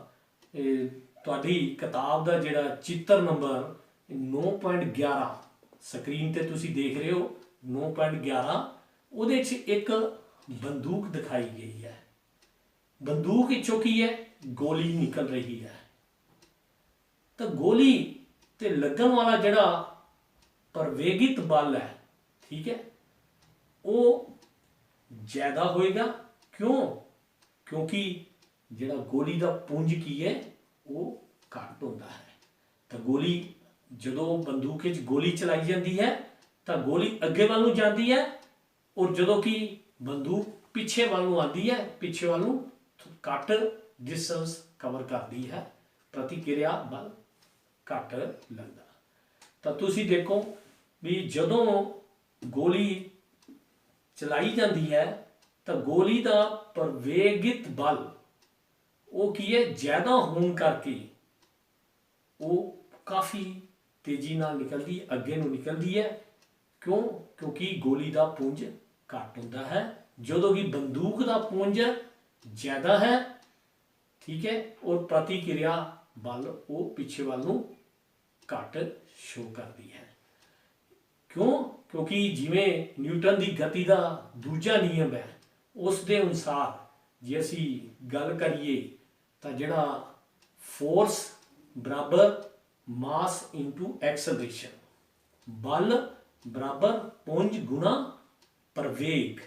ਤੁਹਾਡੀ ਕਿਤਾਬ ਦਾ ਜਿਹੜਾ ਚਿੱਤਰ ਨੰਬਰ 9.11 ਸਕਰੀਨ ਤੇ ਤੁਸੀਂ ਦੇਖ ਰਹੇ ਹੋ, 9.11 ਉਹਦੇ 'ਚ ਇੱਕ ਬੰਦੂਕ ਦਿਖਾਈ ਗਈ ਹੈ। ਬੰਦੂਕ ਵਿੱਚੋਂ ਕੀ ਹੈ, ਗੋਲੀ ਨਿਕਲ ਰਹੀ ਹੈ। ਤਾਂ ਗੋਲੀ ਤੇ ਲੱਗਣ ਵਾਲਾ ਜਿਹੜਾ ਪ੍ਰਵੇਗਿਤ ਬਲ ਹੈ, ਠੀਕ ਹੈ, ਉਹ ਜ਼ਿਆਦਾ ਹੋਏਗਾ। ਕਿਉਂ? ਕਿਉਂਕਿ ਜਿਹੜਾ ਗੋਲੀ ਦਾ ਪੁੰਜ ਕੀ ਹੈ ਉਹ ਘੱਟ ਹੁੰਦਾ ਹੈ। ਤਾਂ ਗੋਲੀ ਜਦੋਂ ਬੰਦੂਕ ਵਿੱਚ ਗੋਲੀ ਚਲਾਈ ਜਾਂਦੀ ਹੈ ਤਾਂ ਗੋਲੀ ਅੱਗੇ ਵੱਲ ਨੂੰ ਜਾਂਦੀ ਹੈ, ਔਰ ਜਦੋਂ ਕਿ ਬੰਦੂਕ ਪਿੱਛੇ ਵੱਲ ਨੂੰ ਆਉਂਦੀ ਹੈ, ਪਿੱਛੇ ਵੱਲ ਨੂੰ ਘੱਟ ਡਿਸਟੈਂਸ ਕਵਰ ਕਰਦੀ ਹੈ, ਪ੍ਰਤੀਕਿਰਿਆ ਬਲ ਘੱਟ ਲੱਗਦਾ। ਤਾਂ ਤੁਸੀਂ ਦੇਖੋ ਵੀ ਜਦੋਂ ਗੋਲੀ ਚਲਾਈ ਜਾਂਦੀ ਹੈ ਤਾਂ ਗੋਲੀ ਦਾ ਪ੍ਰਵੇਗਿਤ ਬਲ ਉਹ ਕੀ ਹੈ, ਜ਼ਿਆਦਾ ਹੋਣ ਕਰਕੇ ਉਹ ਕਾਫੀ ਤੇਜ਼ੀ ਨਾਲ ਨਿਕਲਦੀ, ਅੱਗੇ ਨੂੰ ਨਿਕਲਦੀ ਹੈ। ਕਿਉਂ? ਕਿਉਂਕਿ ਗੋਲੀ ਦਾ ਪੁੰਜ ਘੱਟ ਹੁੰਦਾ ਹੈ, ਜਦੋਂ ਕਿ ਬੰਦੂਕ ਦਾ ਪੁੰਜ ਜ਼ਿਆਦਾ ਹੈ, ਠੀਕ ਹੈ, ਔਰ ਪ੍ਰਤੀਕਿਰਿਆ ਬਲ ਉਹ ਪਿੱਛੇ ਵੱਲ ਨੂੰ ਘੱਟ ਸ਼ੋਅ ਕਰਦੀ ਹੈ। ਕਿਉਂ? ਕਿਉਂਕਿ ਜਿਵੇਂ ਨਿਊਟਨ ਦੀ ਗਤੀ ਦਾ ਦੂਜਾ ਨਿਯਮ ਹੈ, ਉਸ ਦੇ ਅਨੁਸਾਰ ਜੇ ਅਸੀਂ ਗੱਲ ਕਰੀਏ ਤਾਂ ਜਿਹੜਾ ਫੋਰਸ ਬਰਾਬਰ ਮਾਸ ਇਨਟੂ ਐਕਸਲਰੇਸ਼ਨ, ਬਲ ਬਰਾਬਰ ਪੁੰਜ ਗੁਣਾ ਪ੍ਰਵੇਗ।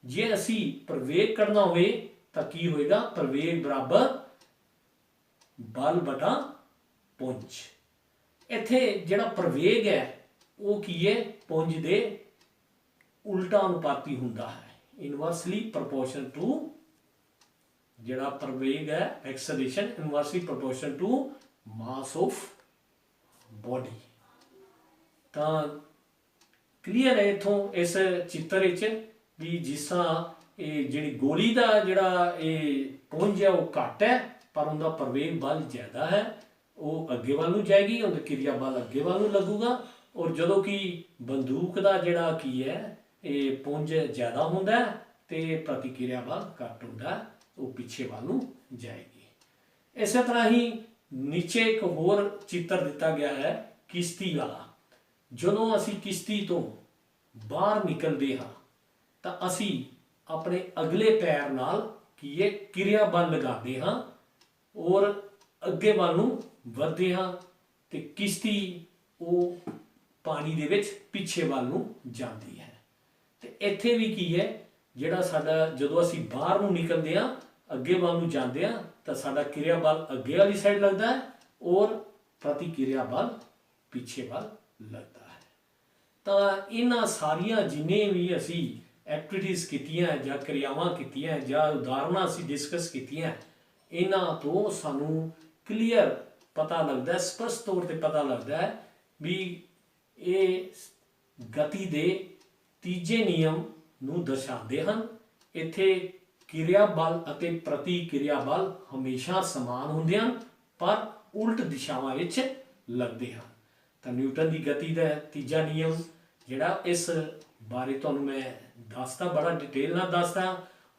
ਜੇ ਅਸੀਂ ਪ੍ਰਵੇਗ ਕੱਢਣਾ ਹੋਵੇ ਤਾਂ ਕੀ ਹੋਏਗਾ, ਪ੍ਰਵੇਗ ਬਰਾਬਰ ਬਲ ਬਟਾ ਪੁੰਜ। ਇੱਥੇ ਜਿਹੜਾ ਪ੍ਰਵੇਗ ਹੈ ਉਹ ਕੀ ਹੈ, ਪੁੰਜ ਦੇ ਉਲਟਾ ਅਨੁਪਾਤੀ ਹੁੰਦਾ ਹੈ, ਇਨਵਰਸਲੀ ਪ੍ਰੋਪੋਰਸ਼ਨ ਟੂ ਜਿਹੜਾ ਪ੍ਰਵੇਗ ਹੈ acceleration, inversely proportion to mass of body. ਤਾਂ ਕਲੀਅਰ ਹੈ ਇਥੋਂ ਇਸ ਚਿੱਤਰ ਵਿੱਚ ਵੀ ਜਿਸ ਤਰ੍ਹਾਂ ਇਹ ਜਿਹੜੀ ਗੋਲੀ ਦਾ ਜਿਹੜਾ ਇਹ ਪੁੰਜ ਹੈ ਉਹ ਘੱਟ ਹੈ, ਪਰ ਉਹਦਾ ਪ੍ਰਵੇਗ ਬਲ ਜ਼ਿਆਦਾ ਹੈ, ਉਹ ਅੱਗੇ ਵੱਲ ਨੂੰ ਜਾਏਗੀ, ਉਹਦਾ ਕਿਰਿਆ ਬਲ ਅੱਗੇ ਵੱਲ ਨੂੰ ਲੱਗੂਗਾ। ਔਰ ਜਦੋਂ ਕਿ ਬੰਦੂਕ ਦਾ ਜਿਹੜਾ ਕੀ ਹੈ ਇਹ ਪੁੰਜ ਜ਼ਿਆਦਾ ਹੁੰਦਾ ਤੇ ਪ੍ਰਤੀਕਿਰਿਆ ਬਲ ਘੱਟ ਹੁੰਦਾ, ਉਹ ਪਿੱਛੇ ਵੱਲ ਨੂੰ ਜਾਏਗੀ। ਇਸੇ ਤਰ੍ਹਾਂ ਹੀ ਨੀਚੇ ਇੱਕ ਹੋਰ ਚਿੱਤਰ ਦਿੱਤਾ ਗਿਆ ਹੈ ਕਿਸ਼ਤੀ ਵਾਲਾ। ਜਦੋਂ ਅਸੀਂ ਕਿਸ਼ਤੀ ਤੋਂ ਬਾਹਰ ਨਿਕਲਦੇ ਹਾਂ ਤਾਂ ਅਸੀਂ ਆਪਣੇ ਅਗਲੇ ਪੈਰ ਨਾਲ ਕੀ ਹੈ, ਕਿਰਿਆ ਬਲ ਲਗਾਉਂਦੇ ਹਾਂ ਔਰ ਅੱਗੇ ਵੱਲ ਨੂੰ ਵਧਦੇ ਹਾਂ ਤੇ ਕਿਸ਼ਤੀ ਉਹ ਪਾਣੀ ਦੇ ਵਿੱਚ ਪਿੱਛੇ ਵੱਲ ਨੂੰ ਜਾਂਦੀ ਹੈ। ਤੇ ਇੱਥੇ ਵੀ ਕੀ ਹੈ, ਜਿਹੜਾ ਸਾਡਾ ਜਦੋਂ ਅਸੀਂ ਬਾਹਰ ਨੂੰ ਨਿਕਲਦੇ ਹਾਂ, ਅੱਗੇ ਵੱਲ ਨੂੰ ਜਾਂਦੇ ਹਾਂ ਤਾਂ ਸਾਡਾ ਕਿਰਿਆ ਬਲ ਅੱਗੇ ਵਾਲੀ ਸਾਈਡ ਲੱਗਦਾ ਹੈ ਔਰ ਪ੍ਰਤੀਕਿਰਿਆ ਬਲ ਪਿੱਛੇ ਵੱਲ ਲੱਗਦਾ ਹੈ। ਤਾਂ ਇਹਨਾਂ ਸਾਰੀਆਂ ਜਿੰਨੇ ਵੀ ਅਸੀਂ ਐਕਟੀਵਿਟੀਜ਼ ਕੀਤੀਆਂ ਜਾਂ ਕਿਰਿਆਵਾਂ ਕੀਤੀਆਂ ਜਾਂ ਉਦਾਹਰਨਾਂ ਅਸੀਂ ਡਿਸਕਸ ਕੀਤੀਆਂ, ਇਹਨਾਂ ਤੋਂ ਸਾਨੂੰ ਕਲੀਅਰ ਪਤਾ ਲੱਗਦਾ, ਸਪਸ਼ਟ ਤੌਰ ਤੇ ਪਤਾ ਲੱਗਦਾ ਹੈ ਵੀ ਇਹ ਗਤੀ ਦੇ ਤੀਜੇ ਨਿਯਮ ਨੂੰ ਦਰਸਾਉਂਦੇ ਹਨ। ਇੱਥੇ ਕਿਰਿਆ ਬਲ ਅਤੇ ਪ੍ਰਤੀਕਿਰਿਆ ਬਲ ਹਮੇਸ਼ਾ ਸਮਾਨ ਹੁੰਦੇ ਹਨ, ਪਰ ਉਲਟ ਦਿਸ਼ਾਵਾਂ ਵਿੱਚ ਲੱਗਦੇ ਹਨ। ਤਾਂ ਨਿਊਟਨ ਦੀ ਗਤੀ ਦਾ ਤੀਜਾ ਨਿਯਮ ਜਿਹੜਾ, ਇਸ ਬਾਰੇ ਤੁਹਾਨੂੰ ਮੈਂ ਦੱਸਦਾ, ਬੜਾ ਡਿਟੇਲ ਨਾਲ ਦੱਸਦਾ।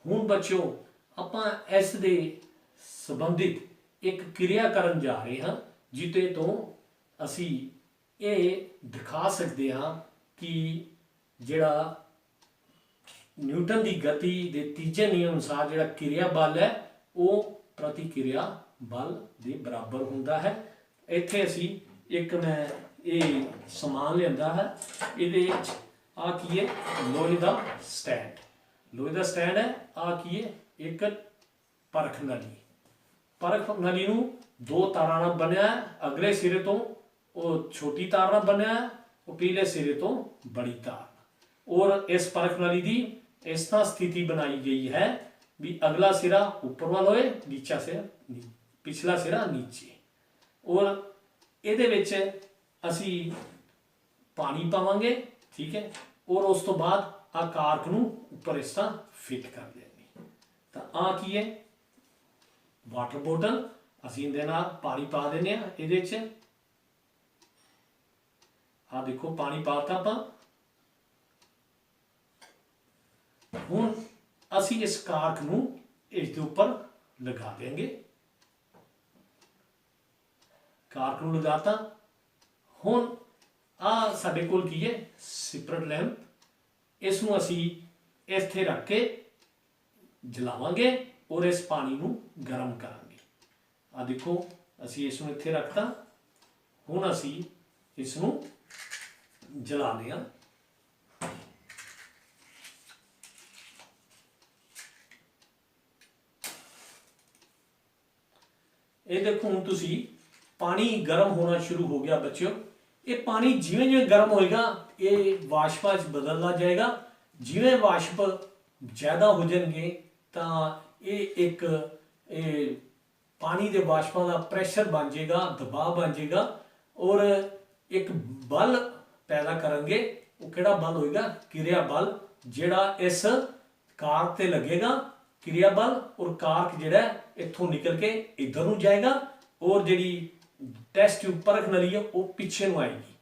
ਹੁਣ ਬੱਚਿਓ ਆਪਾਂ ਇਸ ਦੇ ਸੰਬੰਧਿਤ ਇੱਕ ਕਿਰਿਆ ਕਰਨ ਜਾ ਰਹੇ ਹਾਂ, ਜਿਹਦੇ ਤੋਂ ਅਸੀਂ ਇਹ ਦਿਖਾ ਸਕਦੇ ਹਾਂ ਕਿ ਜਿਹੜਾ ਨਿਊਟਨ ਦੀ ਗਤੀ ਦੇ ਤੀਜੇ ਨਿਯਮ ਅਨੁਸਾਰ ਜਿਹੜਾ ਕਿਰਿਆ ਬਲ ਹੈ ਉਹ ਪ੍ਰਤੀਕਿਰਿਆ ਬਲ ਦੇ ਬਰਾਬਰ ਹੁੰਦਾ ਹੈ। ਇੱਥੇ ਅਸੀਂ ਇੱਕ ਮੈਂ ਇਹ ਸਮਾਨ ਲਿਆਂਦਾ ਹੈ, ਇਹਦੇ ਵਿੱਚ ਆ ਕੀ ਹੈ, ਲੋਹੇ ਦਾ ਸਟੈਂਡ, ਲੋਹੇ ਦਾ ਸਟੈਂਡ ਹੈ। ਆ ਕੀ ਹੈ, ਇੱਕ ਪਰਖ ਨਲੀ। ਪਰਖ ਨਲੀ ਨੂੰ ਦੋ ਤਾਰਾਂ ਨਾਲ ਬਣਿਆ, ਅਗਲੇ ਸਿਰੇ ਤੋਂ ਉਹ ਛੋਟੀ ਤਾਰ ਨਾਲ ਬਣਿਆ ਉਹ ਪੀਲੇ ਸਿਰੇ ਤੋਂ ਬੜੀ ਤਾਰ। ਔਰ ਇਸ ਪਰਖ ਨਲੀ ਦੀ ਇਸ ਤਰ੍ਹਾਂ ਸਥਿਤੀ ਬਣਾਈ ਗਈ ਹੈ ਵੀ ਅਗਲਾ ਸਿਰਾ ਉੱਪਰ ਵੱਲ ਹੋਏ, ਨੀਚਾ ਸਿਰਾ ਪਿਛਲਾ ਸਿਰਾ ਨੀਚੇ। ਔਰ ਇਹਦੇ ਵਿੱਚ ਅਸੀਂ ਪਾਣੀ ਪਾਵਾਂਗੇ, ਠੀਕ ਹੈ। ਔਰ ਉਸ ਤੋਂ ਬਾਅਦ ਆ ਕਾਰਕ ਨੂੰ ਉੱਪਰ ਇਸ ਤਰ੍ਹਾਂ ਫਿੱਟ ਕਰ ਦੇਣੀ। ਤਾਂ ਆ ਕੀ ਹੈ, ਵਾਟਰ ਬੋਟਲ। ਅਸੀਂ ਇਹਦੇ ਨਾਲ ਪਾਣੀ ਪਾ ਦਿੰਦੇ ਹਾਂ ਇਹਦੇ 'ਚ। ਆ ਦੇਖੋ ਪਾਣੀ ਪਾਤਾ ਆਪਾਂ। ਹੁਣ ਅਸੀਂ ਇਸ ਕਾਰਕ ਨੂੰ ਇਸ ਦੇ ਉੱਪਰ ਲਗਾ ਦੇंगे। ਕਾਰਕ ਨੂੰ ਲਗਾਤਾ। ਹੁਣ ਆ ਸਾਡੇ ਕੋਲ ਕੀ ਹੈ, ਸਿਪਰਟ ਲੈਂਪ। ਇਸ ਨੂੰ ਅਸੀਂ ਇੱਥੇ ਰੱਖ ਕੇ ਜਲਾਵਾਂਗੇ ਔਰ ਇਸ ਪਾਣੀ ਨੂੰ ਗਰਮ ਕਰਾਂਗੇ। ਆ ਦੇਖੋ ਅਸੀਂ ਇਸ ਨੂੰ ਇੱਥੇ ਰੱਖਤਾ। ਹੁਣ ਅਸੀਂ ਇਸ ਨੂੰ ਜਲਾਉਂਦੇ ਹਾਂ। ਇਹ ਦੇਖੋ ਹੁਣ ਤੁਸੀਂ ਪਾਣੀ ਗਰਮ ਹੋਣਾ ਸ਼ੁਰੂ ਹੋ ਗਿਆ ਬੱਚਿਓ। ਇਹ ਪਾਣੀ ਜਿਵੇਂ ਜਿਵੇਂ ਗਰਮ ਹੋਏਗਾ ਇਹ ਵਾਸ਼ਪਾਂ 'ਚ ਬਦਲਦਾ ਜਾਏਗਾ। ਜਿਵੇਂ ਵਾਸ਼ਪ ਜ਼ਿਆਦਾ ਹੋ ਜਾਣਗੇ ਤਾਂ ਇਹ ਇੱਕ ਪਾਣੀ ਦੇ ਵਾਸ਼ਪਾਂ ਦਾ ਪ੍ਰੈਸ਼ਰ ਬਣ ਜਾਏਗਾ, ਦਬਾਅ ਬਣ ਜਾਏਗਾ ਔਰ ਇੱਕ ਬਲ ਪੈਦਾ ਕਰਨਗੇ। ਉਹ ਕਿਹੜਾ ਬਲ ਹੋਏਗਾ, ਕਿਰਿਆ ਬਲ, ਜਿਹੜਾ ਇਸ ਕਾਰਕ ਤੇ ਲੱਗੇਗਾ। ਕਿਰਿਆ ਬਲ ਔਰ ਕਾਰਕ ਜਿਹੜਾ ਇੱਥੋਂ ਨਿਕਲ ਕੇ ਇੱਧਰ ਨੂੰ ਜਾਏਗਾ ਔਰ ਜਿਹੜੀ ਟੈਸਟ ਟਿਊਬ ਪਰਖ ਨਲੀ ਹੈ ਉਹ ਪਿੱਛੇ ਨੂੰ ਆਏਗੀ।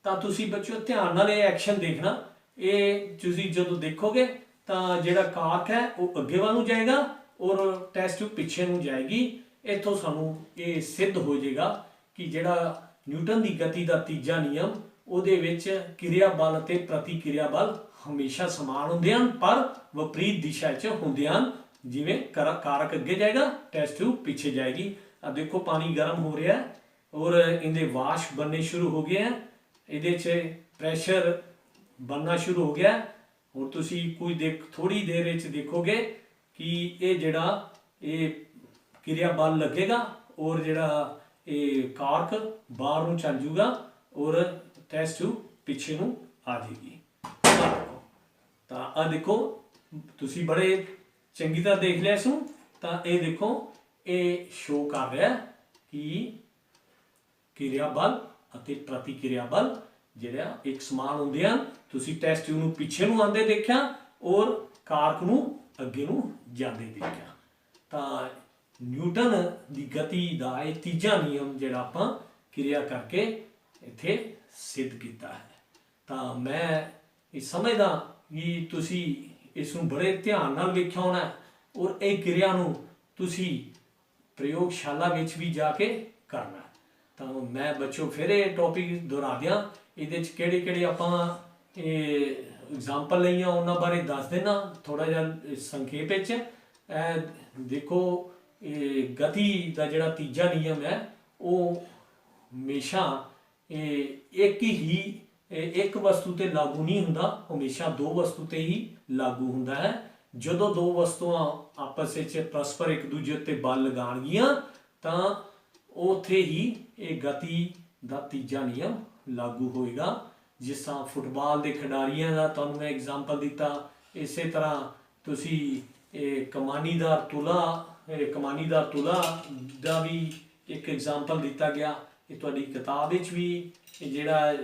ਤਾਂ ਤੁਸੀਂ ਬੱਚਿਓ ਧਿਆਨ ਨਾਲ ਇਹ ਐਕਸ਼ਨ ਦੇਖਣਾ। ਇਹ ਤੁਸੀਂ ਜਦੋਂ ਦੇਖੋਗੇ ਤਾਂ ਜਿਹੜਾ ਕਾਰਕ ਹੈ ਉਹ ਅੱਗੇ ਵੱਲ ਨੂੰ ਜਾਏਗਾ ਔਰ ਟੈਸਟ ਟਿਊਬ ਪਿੱਛੇ ਨੂੰ ਜਾਏਗੀ। ਇੱਥੋਂ ਸਾਨੂੰ ਇਹ ਸਿੱਧ ਹੋ ਜਾਏਗਾ ਕਿ ਜਿਹੜਾ ਨਿਊਟਨ ਦੀ ਗਤੀ ਦਾ ਤੀਜਾ ਨਿਯਮ, ਉਹਦੇ ਵਿੱਚ ਕਿਰਿਆ ਬਲ ਅਤੇ ਪ੍ਰਤੀਕਿਰਿਆ ਬਲ ਹਮੇਸ਼ਾ ਸਮਾਨ ਹੁੰਦੇ ਹਨ ਪਰ ਵਿਪਰੀਤ ਦਿਸ਼ਾ 'ਚ ਹੁੰਦੇ ਹਨ। ਜਿਵੇਂ ਕਾਰਕ ਅੱਗੇ ਜਾਏਗਾ, ਟੈਸਟ ਟਿਊਬ ਪਿੱਛੇ ਜਾਏਗੀ। ਆ ਦੇਖੋ ਪਾਣੀ ਗਰਮ ਹੋ ਰਿਹਾ ਔਰ ਇਹਦੇ ਵਾਸ਼ਪ बनने शुरू हो गए हैं। ਇਹਦੇ 'ਚ ਪ੍ਰੈਸ਼ਰ बनना शुरू हो गया। और ਤੁਸੀਂ ਕੋਈ थोड़ी देर ਵਿੱਚ ਦੇਖੋਗੇ कि ਇਹ ਜਿਹੜਾ ਇਹ ਕਿਰਿਆ ਬਲ ਲੱਗੇਗਾ और ਜਿਹੜਾ ਇਹ ਕਾਰਕ ਬਾਹਰ ਨੂੰ ਚੱਲ ਜੂਗਾ और ਟੈਸਟ ਟਿਊਬ ਪਿੱਛੇ ਨੂੰ ਆ ਜਾਏਗੀ। ਤਾਂ ਆ ਦੇਖੋ ਤੁਸੀਂ ਬੜੇ ਚੰਗੀ ਤਰ੍ਹਾਂ ਦੇਖ ਲਿਆ ਇਸ ਨੂੰ। ਤਾਂ ਇਹ ਦੇਖੋ ਇਹ ਸ਼ੋ ਕਰ ਰਿਹਾ ਕਿ ਕਿਰਿਆ ਬਲ ਅਤੇ ਪ੍ਰਤੀਕਿਰਿਆ ਬਲ ਜਿਹੜਾ ਇੱਕ ਸਮਾਨ ਹੁੰਦੇ ਹਨ। ਤੁਸੀਂ ਟੈਸਟ ਟਿਊਬ ਨੂੰ ਪਿੱਛੇ ਨੂੰ ਆਉਂਦੇ ਦੇਖਿਆ ਔਰ ਕਾਰਕ ਨੂੰ ਅੱਗੇ ਨੂੰ ਜਾਂਦੇ ਦੇਖਿਆ। ਤਾਂ ਨਿਊਟਨ ਦੀ ਗਤੀ ਦਾ ਇਹ ਤੀਜਾ ਨਿਯਮ ਜਿਹੜਾ ਆਪਾਂ ਕਿਰਿਆ ਕਰਕੇ ਇੱਥੇ ਸਿੱਧ ਕੀਤਾ ਹੈ। ਤਾਂ ਮੈਂ ਇਹ ਸਮਝਦਾ ਕਿ ਤੁਸੀਂ ਇਸ ਨੂੰ ਬੜੇ ਧਿਆਨ ਨਾਲ ਵੇਖਿਆ ਹੋਣਾ ਔਰ ਇਹ ਕਿਰਿਆ ਨੂੰ ਤੁਸੀਂ ਪ੍ਰਯੋਗਸ਼ਾਲਾ ਵਿੱਚ ਵੀ ਜਾ ਕੇ ਕਰਨਾ। ਤਾਂ ਮੈਂ ਬੱਚਿਓ ਫਿਰ ਇਹ ਟੌਪਿਕ ਦੁਹਰਾ ਦਿਆਂ। ਇਹਦੇ 'ਚ ਕਿਹੜੇ ਕਿਹੜੇ ਆਪਾਂ ਐਗਜ਼ਾਮਪਲ ਲਈਆਂ ਉਹਨਾਂ ਬਾਰੇ ਦੱਸ ਦੇਣਾ ਥੋੜ੍ਹਾ ਜਿਹਾ ਸੰਖੇਪ ਵਿੱਚ। ਦੇਖੋ ਇਹ ਗਤੀ ਦਾ ਜਿਹੜਾ ਤੀਜਾ ਨਿਯਮ ਹੈ ਉਹ ਹਮੇਸ਼ਾ ਇੱਕ ਵਸਤੂ ਤੇ ਲਾਗੂ ਨਹੀਂ ਹੁੰਦਾ, ਹਮੇਸ਼ਾ ਦੋ ਵਸਤੂ ਤੇ ਹੀ ਲਾਗੂ ਹੁੰਦਾ ਹੈ। ਜਦੋਂ ਦੋ ਵਸਤੂਆਂ ਆਪਸ ਵਿੱਚ ਪਰਸਪਰ ਇੱਕ ਦੂਜੇ ਉੱਤੇ ਬਲ ਲਗਾਉਣਗੀਆਂ ਤਾਂ ਉੱਥੇ ਹੀ ਇਹ ਗਤੀ ਦਾ ਤੀਜਾ ਨਿਯਮ ਲਾਗੂ ਹੋਏਗਾ। ਜਿਸ ਤਰ੍ਹਾਂ ਫੁੱਟਬਾਲ ਦੇ ਖਿਡਾਰੀਆਂ ਦਾ ਤੁਹਾਨੂੰ ਮੈਂ ਐਗਜ਼ਾਮਪਲ ਦਿੱਤਾ, ਇਸੇ ਤਰ੍ਹਾਂ ਤੁਸੀਂ ਕਮਾਨੀਦਾਰ ਤੁਲਾ ਦਾ ਵੀ ਇੱਕ ਐਗਜ਼ਾਮਪਲ ਦਿੱਤਾ ਗਿਆ। ਇਹ ਤੁਹਾਡੀ ਕਿਤਾਬ ਵਿੱਚ ਵੀ ਜਿਹੜਾ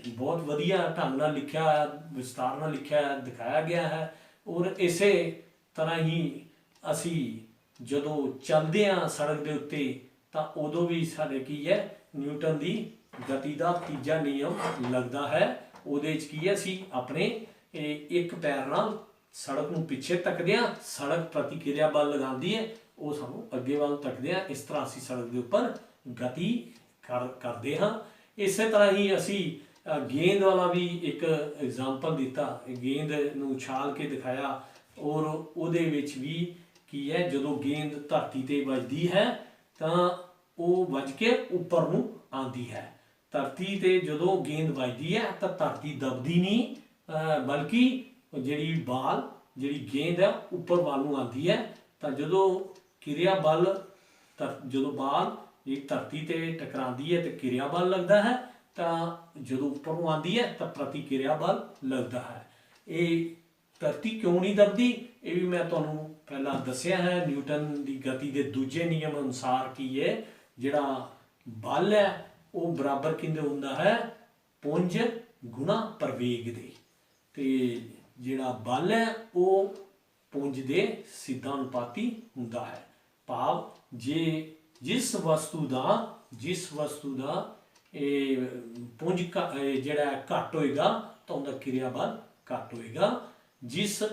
ਬਹੁਤ ਵਧੀਆ ਢੰਗ ਨਾਲ ਲਿਖਿਆ ਹੋਇਆ, ਵਿਸਤਾਰ ਨਾਲ ਲਿਖਿਆ ਦਿਖਾਇਆ ਗਿਆ ਹੈ। ਔਰ ਇਸੇ ਤਰ੍ਹਾਂ ਹੀ ਅਸੀਂ ਜਦੋਂ ਚੱਲਦੇ ਹਾਂ ਸੜਕ ਦੇ ਉੱਤੇ ਤਾਂ ਉਦੋਂ ਵੀ ਸਾਡੇ ਕੀ ਹੈ, ਨਿਊਟਨ ਦੀ ਗਤੀ ਦਾ ਤੀਜਾ ਨਿਯਮ ਲੱਗਦਾ ਹੈ। ਉਹਦੇ 'ਚ ਕੀ ਹੈ, ਅਸੀਂ ਆਪਣੇ ਇੱਕ ਪੈਰ ਨਾਲ ਸੜਕ ਨੂੰ ਪਿੱਛੇ ਤੱਕਦੇ ਹਾਂ, ਸੜਕ ਪ੍ਰਤੀਕਿਰਿਆ ਬਲ ਲਗਾਉਂਦੀ ਹੈ, ਉਹ ਸਾਨੂੰ ਅੱਗੇ ਵੱਲ ਤੱਕਦੇ ਹਾਂ। ਇਸ ਤਰ੍ਹਾਂ ਅਸੀਂ ਸੜਕ ਦੇ ਉੱਪਰ ਗਤੀ ਕਰਦੇ ਹਾਂ। ਇਸੇ ਤਰ੍ਹਾਂ ਹੀ ਅਸੀਂ ਗੇਂਦ ਵਾਲਾ ਵੀ ਇੱਕ ਐਗਜ਼ਾਮਪਲ ਦਿੱਤਾ, ਗੇਂਦ ਨੂੰ ਉਛਾਲ ਕੇ ਦਿਖਾਇਆ ਔਰ ਉਹਦੇ ਵਿੱਚ ਵੀ ਕੀ ਹੈ, ਜਦੋਂ ਗੇਂਦ ਧਰਤੀ ਤੇ ਵੱਜਦੀ ਹੈ ਤਾਂ ਉਹ ਵੱਜ ਕੇ ਉੱਪਰ ਨੂੰ ਆਉਂਦੀ ਹੈ। ਧਰਤੀ ਤੇ ਜਦੋਂ ਗੇਂਦ ਵੱਜਦੀ ਹੈ ਤਾਂ ਧਰਤੀ ਦਬਦੀ ਨਹੀਂ, ਬਲਕਿ ਜਿਹੜੀ ਗੇਂਦ ਹੈ ਉੱਪਰ ਵੱਲ ਨੂੰ ਆਉਂਦੀ ਹੈ। ਤਾਂ ਜਦੋਂ ਕਿਰਿਆ ਬਲ ਜਦੋਂ ਬਾਲ ਇਹ ਧਰਤੀ ਤੇ ਟਕਰਾਉਂਦੀ ਹੈ ਤੇ ਕਿਰਿਆ ਬਲ ਲੱਗਦਾ ਹੈ। ਤਾਂ ਜਦੋਂ ਉੱਪਰੋਂ ਆਉਂਦੀ ਹੈ ਤਾਂ ਪ੍ਰਤੀਕਿਰਿਆ ਬਲ ਲੱਗਦਾ ਹੈ। ਇਹ ਧਰਤੀ ਕਿਉਂ ਨਹੀਂ ਦਬਦੀ, ਇਹ ਵੀ ਮੈਂ ਤੁਹਾਨੂੰ ਪਹਿਲਾਂ ਦੱਸਿਆ ਹੈ। ਨਿਊਟਨ ਦੀ ਗਤੀ ਦੇ ਦੂਜੇ ਨਿਯਮ ਅਨੁਸਾਰ ਕੀ ਹੈ, ਜਿਹੜਾ ਬਲ ਹੈ ਉਹ ਬਰਾਬਰ ਕਿੰਦੇ ਹੁੰਦਾ ਹੈ, ਪੁੰਜ ਗੁਣਾ ਪ੍ਰਵੇਗ ਦੇ। ਤੇ ਜਿਹੜਾ ਬਲ ਹੈ ਉਹ ਪੁੰਜ ਦੇ ਸਿੱਧਾ ਅਨੁਪਾਤੀ ਹੁੰਦਾ ਹੈ। ਭਾਵ ਜੇ ਜਿਸ ਵਸਤੂ ਦਾ ਇਹ ਪੁੰਜ ਜਿਹੜਾ ਘੱਟ ਹੋਏਗਾ ਤਾਂ ਉਹਦਾ ਕਿਰਿਆ ਬਲ ਘੱਟ ਹੋਏਗਾ। ਜਿਸ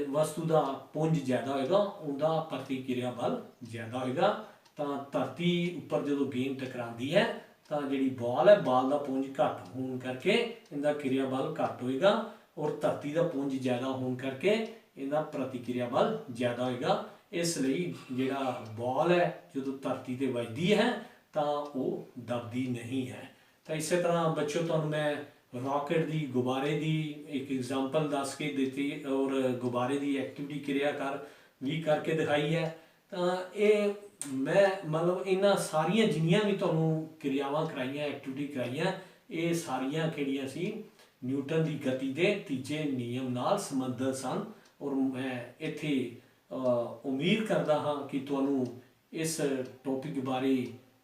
ਵਸਤੂ ਦਾ ਪੁੰਜ ਜ਼ਿਆਦਾ ਹੋਏਗਾ ਉਹਦਾ ਪ੍ਰਤੀਕਿਰਿਆ ਬਲ ਜ਼ਿਆਦਾ ਹੋਏਗਾ। ਤਾਂ ਧਰਤੀ ਉੱਪਰ ਜਦੋਂ ਗੇਂਦ ਟਕਰਾਉਂਦੀ ਹੈ ਤਾਂ ਜਿਹੜੀ ਬਾਲ ਹੈ, ਬਾਲ ਦਾ ਪੁੰਜ ਘੱਟ ਹੋਣ ਕਰਕੇ ਇਹਦਾ ਕਿਰਿਆ ਬਲ ਘੱਟ ਹੋਏਗਾ, ਔਰ ਧਰਤੀ ਦਾ ਪੁੰਜ ਜ਼ਿਆਦਾ ਹੋਣ ਕਰਕੇ ਇਹਦਾ ਪ੍ਰਤੀਕਿਰਿਆ ਬਲ ਜ਼ਿਆਦਾ ਹੋਏਗਾ। ਇਸ ਲਈ ਜਿਹੜਾ ਬਾਲ ਹੈ ਜਦੋਂ ਧਰਤੀ ਤੇ ਵੱਜਦੀ ਹੈ ਤਾਂ ਉਹ ਦਬਦੀ ਨਹੀਂ ਹੈ। ਤਾਂ ਇਸੇ ਤਰ੍ਹਾਂ ਬੱਚਿਓ ਤੁਹਾਨੂੰ ਮੈਂ ਰਾਕਟ ਦੀ, ਗੁਬਾਰੇ ਦੀ ਇੱਕ ਐਗਜ਼ਾਮਪਲ ਦੱਸ ਕੇ ਦਿੱਤੀ, ਔਰ ਗੁਬਾਰੇ ਦੀ ਐਕਟੀਵਿਟੀ ਕਿਰਿਆ ਵੀ ਕਰਕੇ ਦਿਖਾਈ ਹੈ। ਤਾਂ ਇਹ ਮੈਂ ਮਤਲਬ ਇਹਨਾਂ ਸਾਰੀਆਂ ਜਿੰਨੀਆਂ ਵੀ ਤੁਹਾਨੂੰ ਕਿਰਿਆਵਾਂ ਕਰਾਈਆਂ, ਐਕਟੀਵਿਟੀ ਕਰਾਈਆਂ, ਇਹ ਸਾਰੀਆਂ ਕਿਹੜੀਆਂ ਸੀ, ਨਿਊਟਨ ਦੀ ਗਤੀ ਦੇ ਤੀਜੇ ਨਿਯਮ ਨਾਲ ਸੰਬੰਧਿਤ ਸਨ। ਔਰ ਮੈਂ ਇੱਥੇ ਉਮੀਦ ਕਰਦਾ ਹਾਂ ਕਿ ਤੁਹਾਨੂੰ ਇਸ ਟੌਪਿਕ ਬਾਰੇ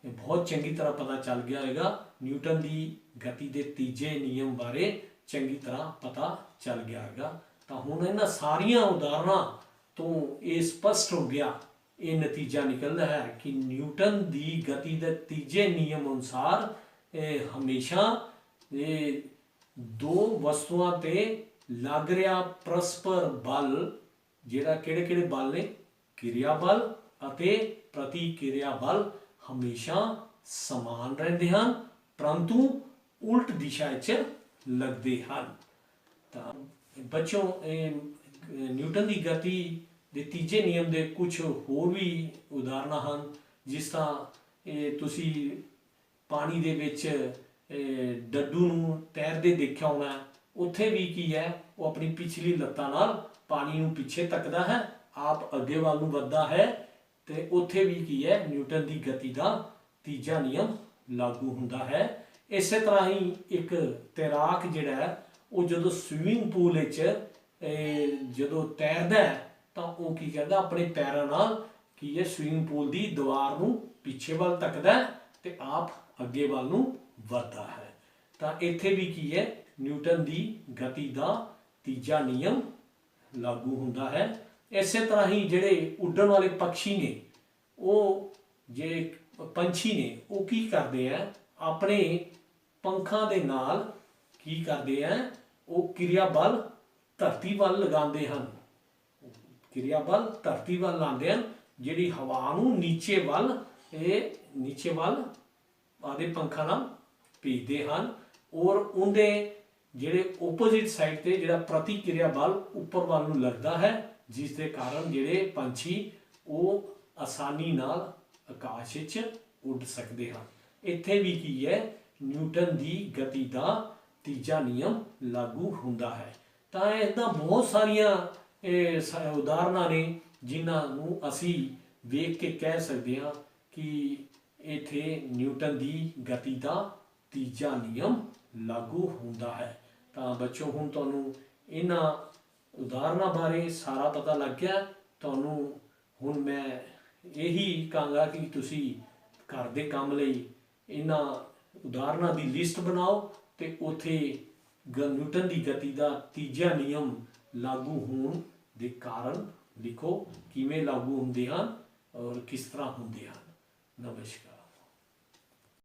ਬਹੁਤ ਚੰਗੀ ਤਰ੍ਹਾਂ ਪਤਾ ਚੱਲ ਗਿਆ ਹੋਵੇਗਾ। ਨਿਊਟਨ ਦੀ ਗਤੀ ਦੇ ਤੀਜੇ ਨਿਯਮ ਬਾਰੇ ਚੰਗੀ ਤਰ੍ਹਾਂ ਪਤਾ ਚੱਲ ਗਿਆ ਹੋਵੇਗਾ। ਤਾਂ ਹੁਣ ਇਹਨਾਂ ਸਾਰੀਆਂ ਉਦਾਹਰਣਾਂ ਤੋਂ ਇਹ ਸਪਸ਼ਟ ਹੋ ਗਿਆ, ਇਹ ਨਤੀਜਾ ਨਿਕਲਦਾ ਹੈ ਕਿ ਨਿਊਟਨ ਦੀ ਗਤੀ ਦੇ ਤੀਜੇ ਨਿਯਮ ਅਨੁਸਾਰ ਹਮੇਸ਼ਾ ਇਹ ਦੋ ਵਸਤੂਆਂ ਤੇ ਲੱਗ ਰਿਹਾ ਪਰਸਪਰ ਬਲ, ਜਿਹੜਾ ਕਿਹੜੇ ਬਲ ਨੇ, ਕਿਰਿਆ ਬਲ ਅਤੇ ਪ੍ਰਤੀਕਿਰਿਆ ਬਲ, ਹਮੇਸ਼ਾ ਸਮਾਨ ਰਹਿੰਦੇ ਹਨ ਪਰੰਤੂ ਉਲਟ ਦਿਸ਼ਾ 'ਚ ਲੱਗਦੇ ਹਨ। ਤਾਂ ਬੱਚੋ ਨਿਊਟਨ ਦੀ ਗਤੀ ਦੇ ਤੀਜੇ ਨਿਯਮ ਦੇ ਕੁਝ ਹੋਰ ਵੀ ਉਦਾਹਰਨਾਂ ਹਨ। ਜਿਸ ਤਰ੍ਹਾਂ ਤੁਸੀਂ ਪਾਣੀ ਦੇ ਵਿੱਚ ਡੱਡੂ ਨੂੰ ਤੈਰਦੇ ਦੇਖਿਆ ਹੋਣਾ, ਉੱਥੇ ਵੀ ਕੀ ਹੈ, ਉਹ ਆਪਣੀ ਪਿਛਲੀ ਲੱਤਾਂ ਨਾਲ ਪਾਣੀ ਨੂੰ ਪਿੱਛੇ ਤੱਕਦਾ ਹੈ, ਆਪ ਅੱਗੇ ਵੱਲ ਨੂੰ ਵੱਧਦਾ ਹੈ। ਤੇ ਉੱਥੇ ਵੀ ਕੀ ਹੈ, ਨਿਊਟਨ ਦੀ ਗਤੀ ਦਾ ਤੀਜਾ ਨਿਯਮ ਲਾਗੂ ਹੁੰਦਾ ਹੈ। ਇਸੇ ਤਰ੍ਹਾਂ ਹੀ ਇੱਕ ਤੈਰਾਕ ਜਿਹੜਾ ਹੈ ਉਹ ਜਦੋਂ ਸਵਿਮਿੰਗ ਪੂਲ ਵਿੱਚ ਜਦੋਂ ਤੈਰਦਾ ਹੈ ਤਾਂ ਉਹ ਕੀ ਕਰਦਾ, ਆਪਣੇ ਪੈਰਾਂ ਨਾਲ ਕੀ ਹੈ, ਸਵਿਮਿੰਗ ਪੂਲ ਦੀ ਦੀਵਾਰ ਨੂੰ ਪਿੱਛੇ ਵੱਲ ਤੱਕਦਾ ਹੈ ਤੇ ਆਪ ਅੱਗੇ ਵੱਲ ਨੂੰ ਵੱਧਦਾ ਹੈ। ਤਾਂ ਇੱਥੇ ਵੀ ਕੀ ਹੈ, ਨਿਊਟਨ ਦੀ ਗਤੀ ਦਾ ਤੀਜਾ ਨਿਯਮ ਲਾਗੂ ਹੁੰਦਾ ਹੈ। ਇਸੇ ਤਰ੍ਹਾਂ ਹੀ ਜਿਹੜੇ ਉੱਡਣ ਵਾਲੇ ਪੰਛੀ ਨੇ, ਉਹ ਜੇ ਪੰਛੀ ਨੇ ਉਹ ਕੀ ਕਰਦੇ ਆ, ਆਪਣੇ ਪੰਖਾਂ ਦੇ ਨਾਲ ਕੀ ਕਰਦੇ ਆ, ਉਹ ਕਿਰਿਆ ਬਲ ਧਰਤੀ ਵੱਲ ਲਗਾਉਂਦੇ ਹਨ, ਕਿਰਿਆ ਬਲ ਧਰਤੀ ਵੱਲ ਲਾਉਂਦੇ ਹਨ, ਜਿਹੜੀ ਹਵਾ ਨੂੰ ਨੀਚੇ ਵੱਲ ਆਦੇ ਪੰਖਾਂ ਨਾਲ ਭੇਜਦੇ ਹਨ। ਔਰ ਉਹਦੇ ਜਿਹੜੇ ਓਪੋਜ਼ਿਟ ਸਾਈਡ ਤੇ ਜਿਹੜਾ ਪ੍ਰਤੀਕਿਰਿਆ ਬਲ ਉੱਪਰ ਵੱਲ ਨੂੰ ਲੱਗਦਾ ਹੈ, ਜਿਸ ਦੇ ਕਾਰਨ ਜਿਹੜੇ ਪੰਛੀ ਉਹ ਆਸਾਨੀ ਨਾਲ ਆਕਾਸ਼ ਵਿੱਚ ਉੱਡ ਸਕਦੇ ਹਨ। ਇੱਥੇ ਵੀ ਕੀ ਹੈ, ਨਿਊਟਨ ਦੀ ਗਤੀ ਦਾ ਤੀਜਾ ਨਿਯਮ ਲਾਗੂ ਹੁੰਦਾ ਹੈ। ਤਾਂ ਇੱਦਾਂ ਬਹੁਤ ਸਾਰੀਆਂ ਉਦਾਹਰਨਾਂ ਨੇ ਜਿਨ੍ਹਾਂ ਨੂੰ ਅਸੀਂ ਵੇਖ ਕੇ ਕਹਿ ਸਕਦੇ ਹਾਂ ਕਿ ਇੱਥੇ ਨਿਊਟਨ ਦੀ ਗਤੀ ਦਾ ਤੀਜਾ ਨਿਯਮ ਲਾਗੂ ਹੁੰਦਾ ਹੈ। ਤਾਂ ਬੱਚੋ ਹੁਣ ਤੁਹਾਨੂੰ ਇਹਨਾਂ ਉਦਾਹਰਨਾਂ ਬਾਰੇ ਸਾਰਾ ਪਤਾ ਲੱਗ ਗਿਆ। ਤੁਹਾਨੂੰ ਹੁਣ ਮੈਂ ਇਹੀ ਕਹਾਂਗਾ ਕਿ ਤੁਸੀਂ ਘਰ ਦੇ ਕੰਮ ਲਈ ਇਹਨਾਂ ਉਦਾਹਰਨਾਂ ਦੀ ਲਿਸਟ ਬਣਾਓ ਤੇ ਉੱਥੇ ਨਿਊਟਨ ਦੀ ਗਤੀ ਦਾ ਤੀਜਾ ਨਿਯਮ ਲਾਗੂ ਹੋਣ ਦੇ ਕਾਰਨ ਲਿਖੋ, ਕਿਵੇਂ ਲਾਗੂ ਹੁੰਦੇ ਹਨ ਔਰ ਕਿਸ ਤਰ੍ਹਾਂ ਹੁੰਦੇ ਹਨ। ਨਮਸਕਾਰ।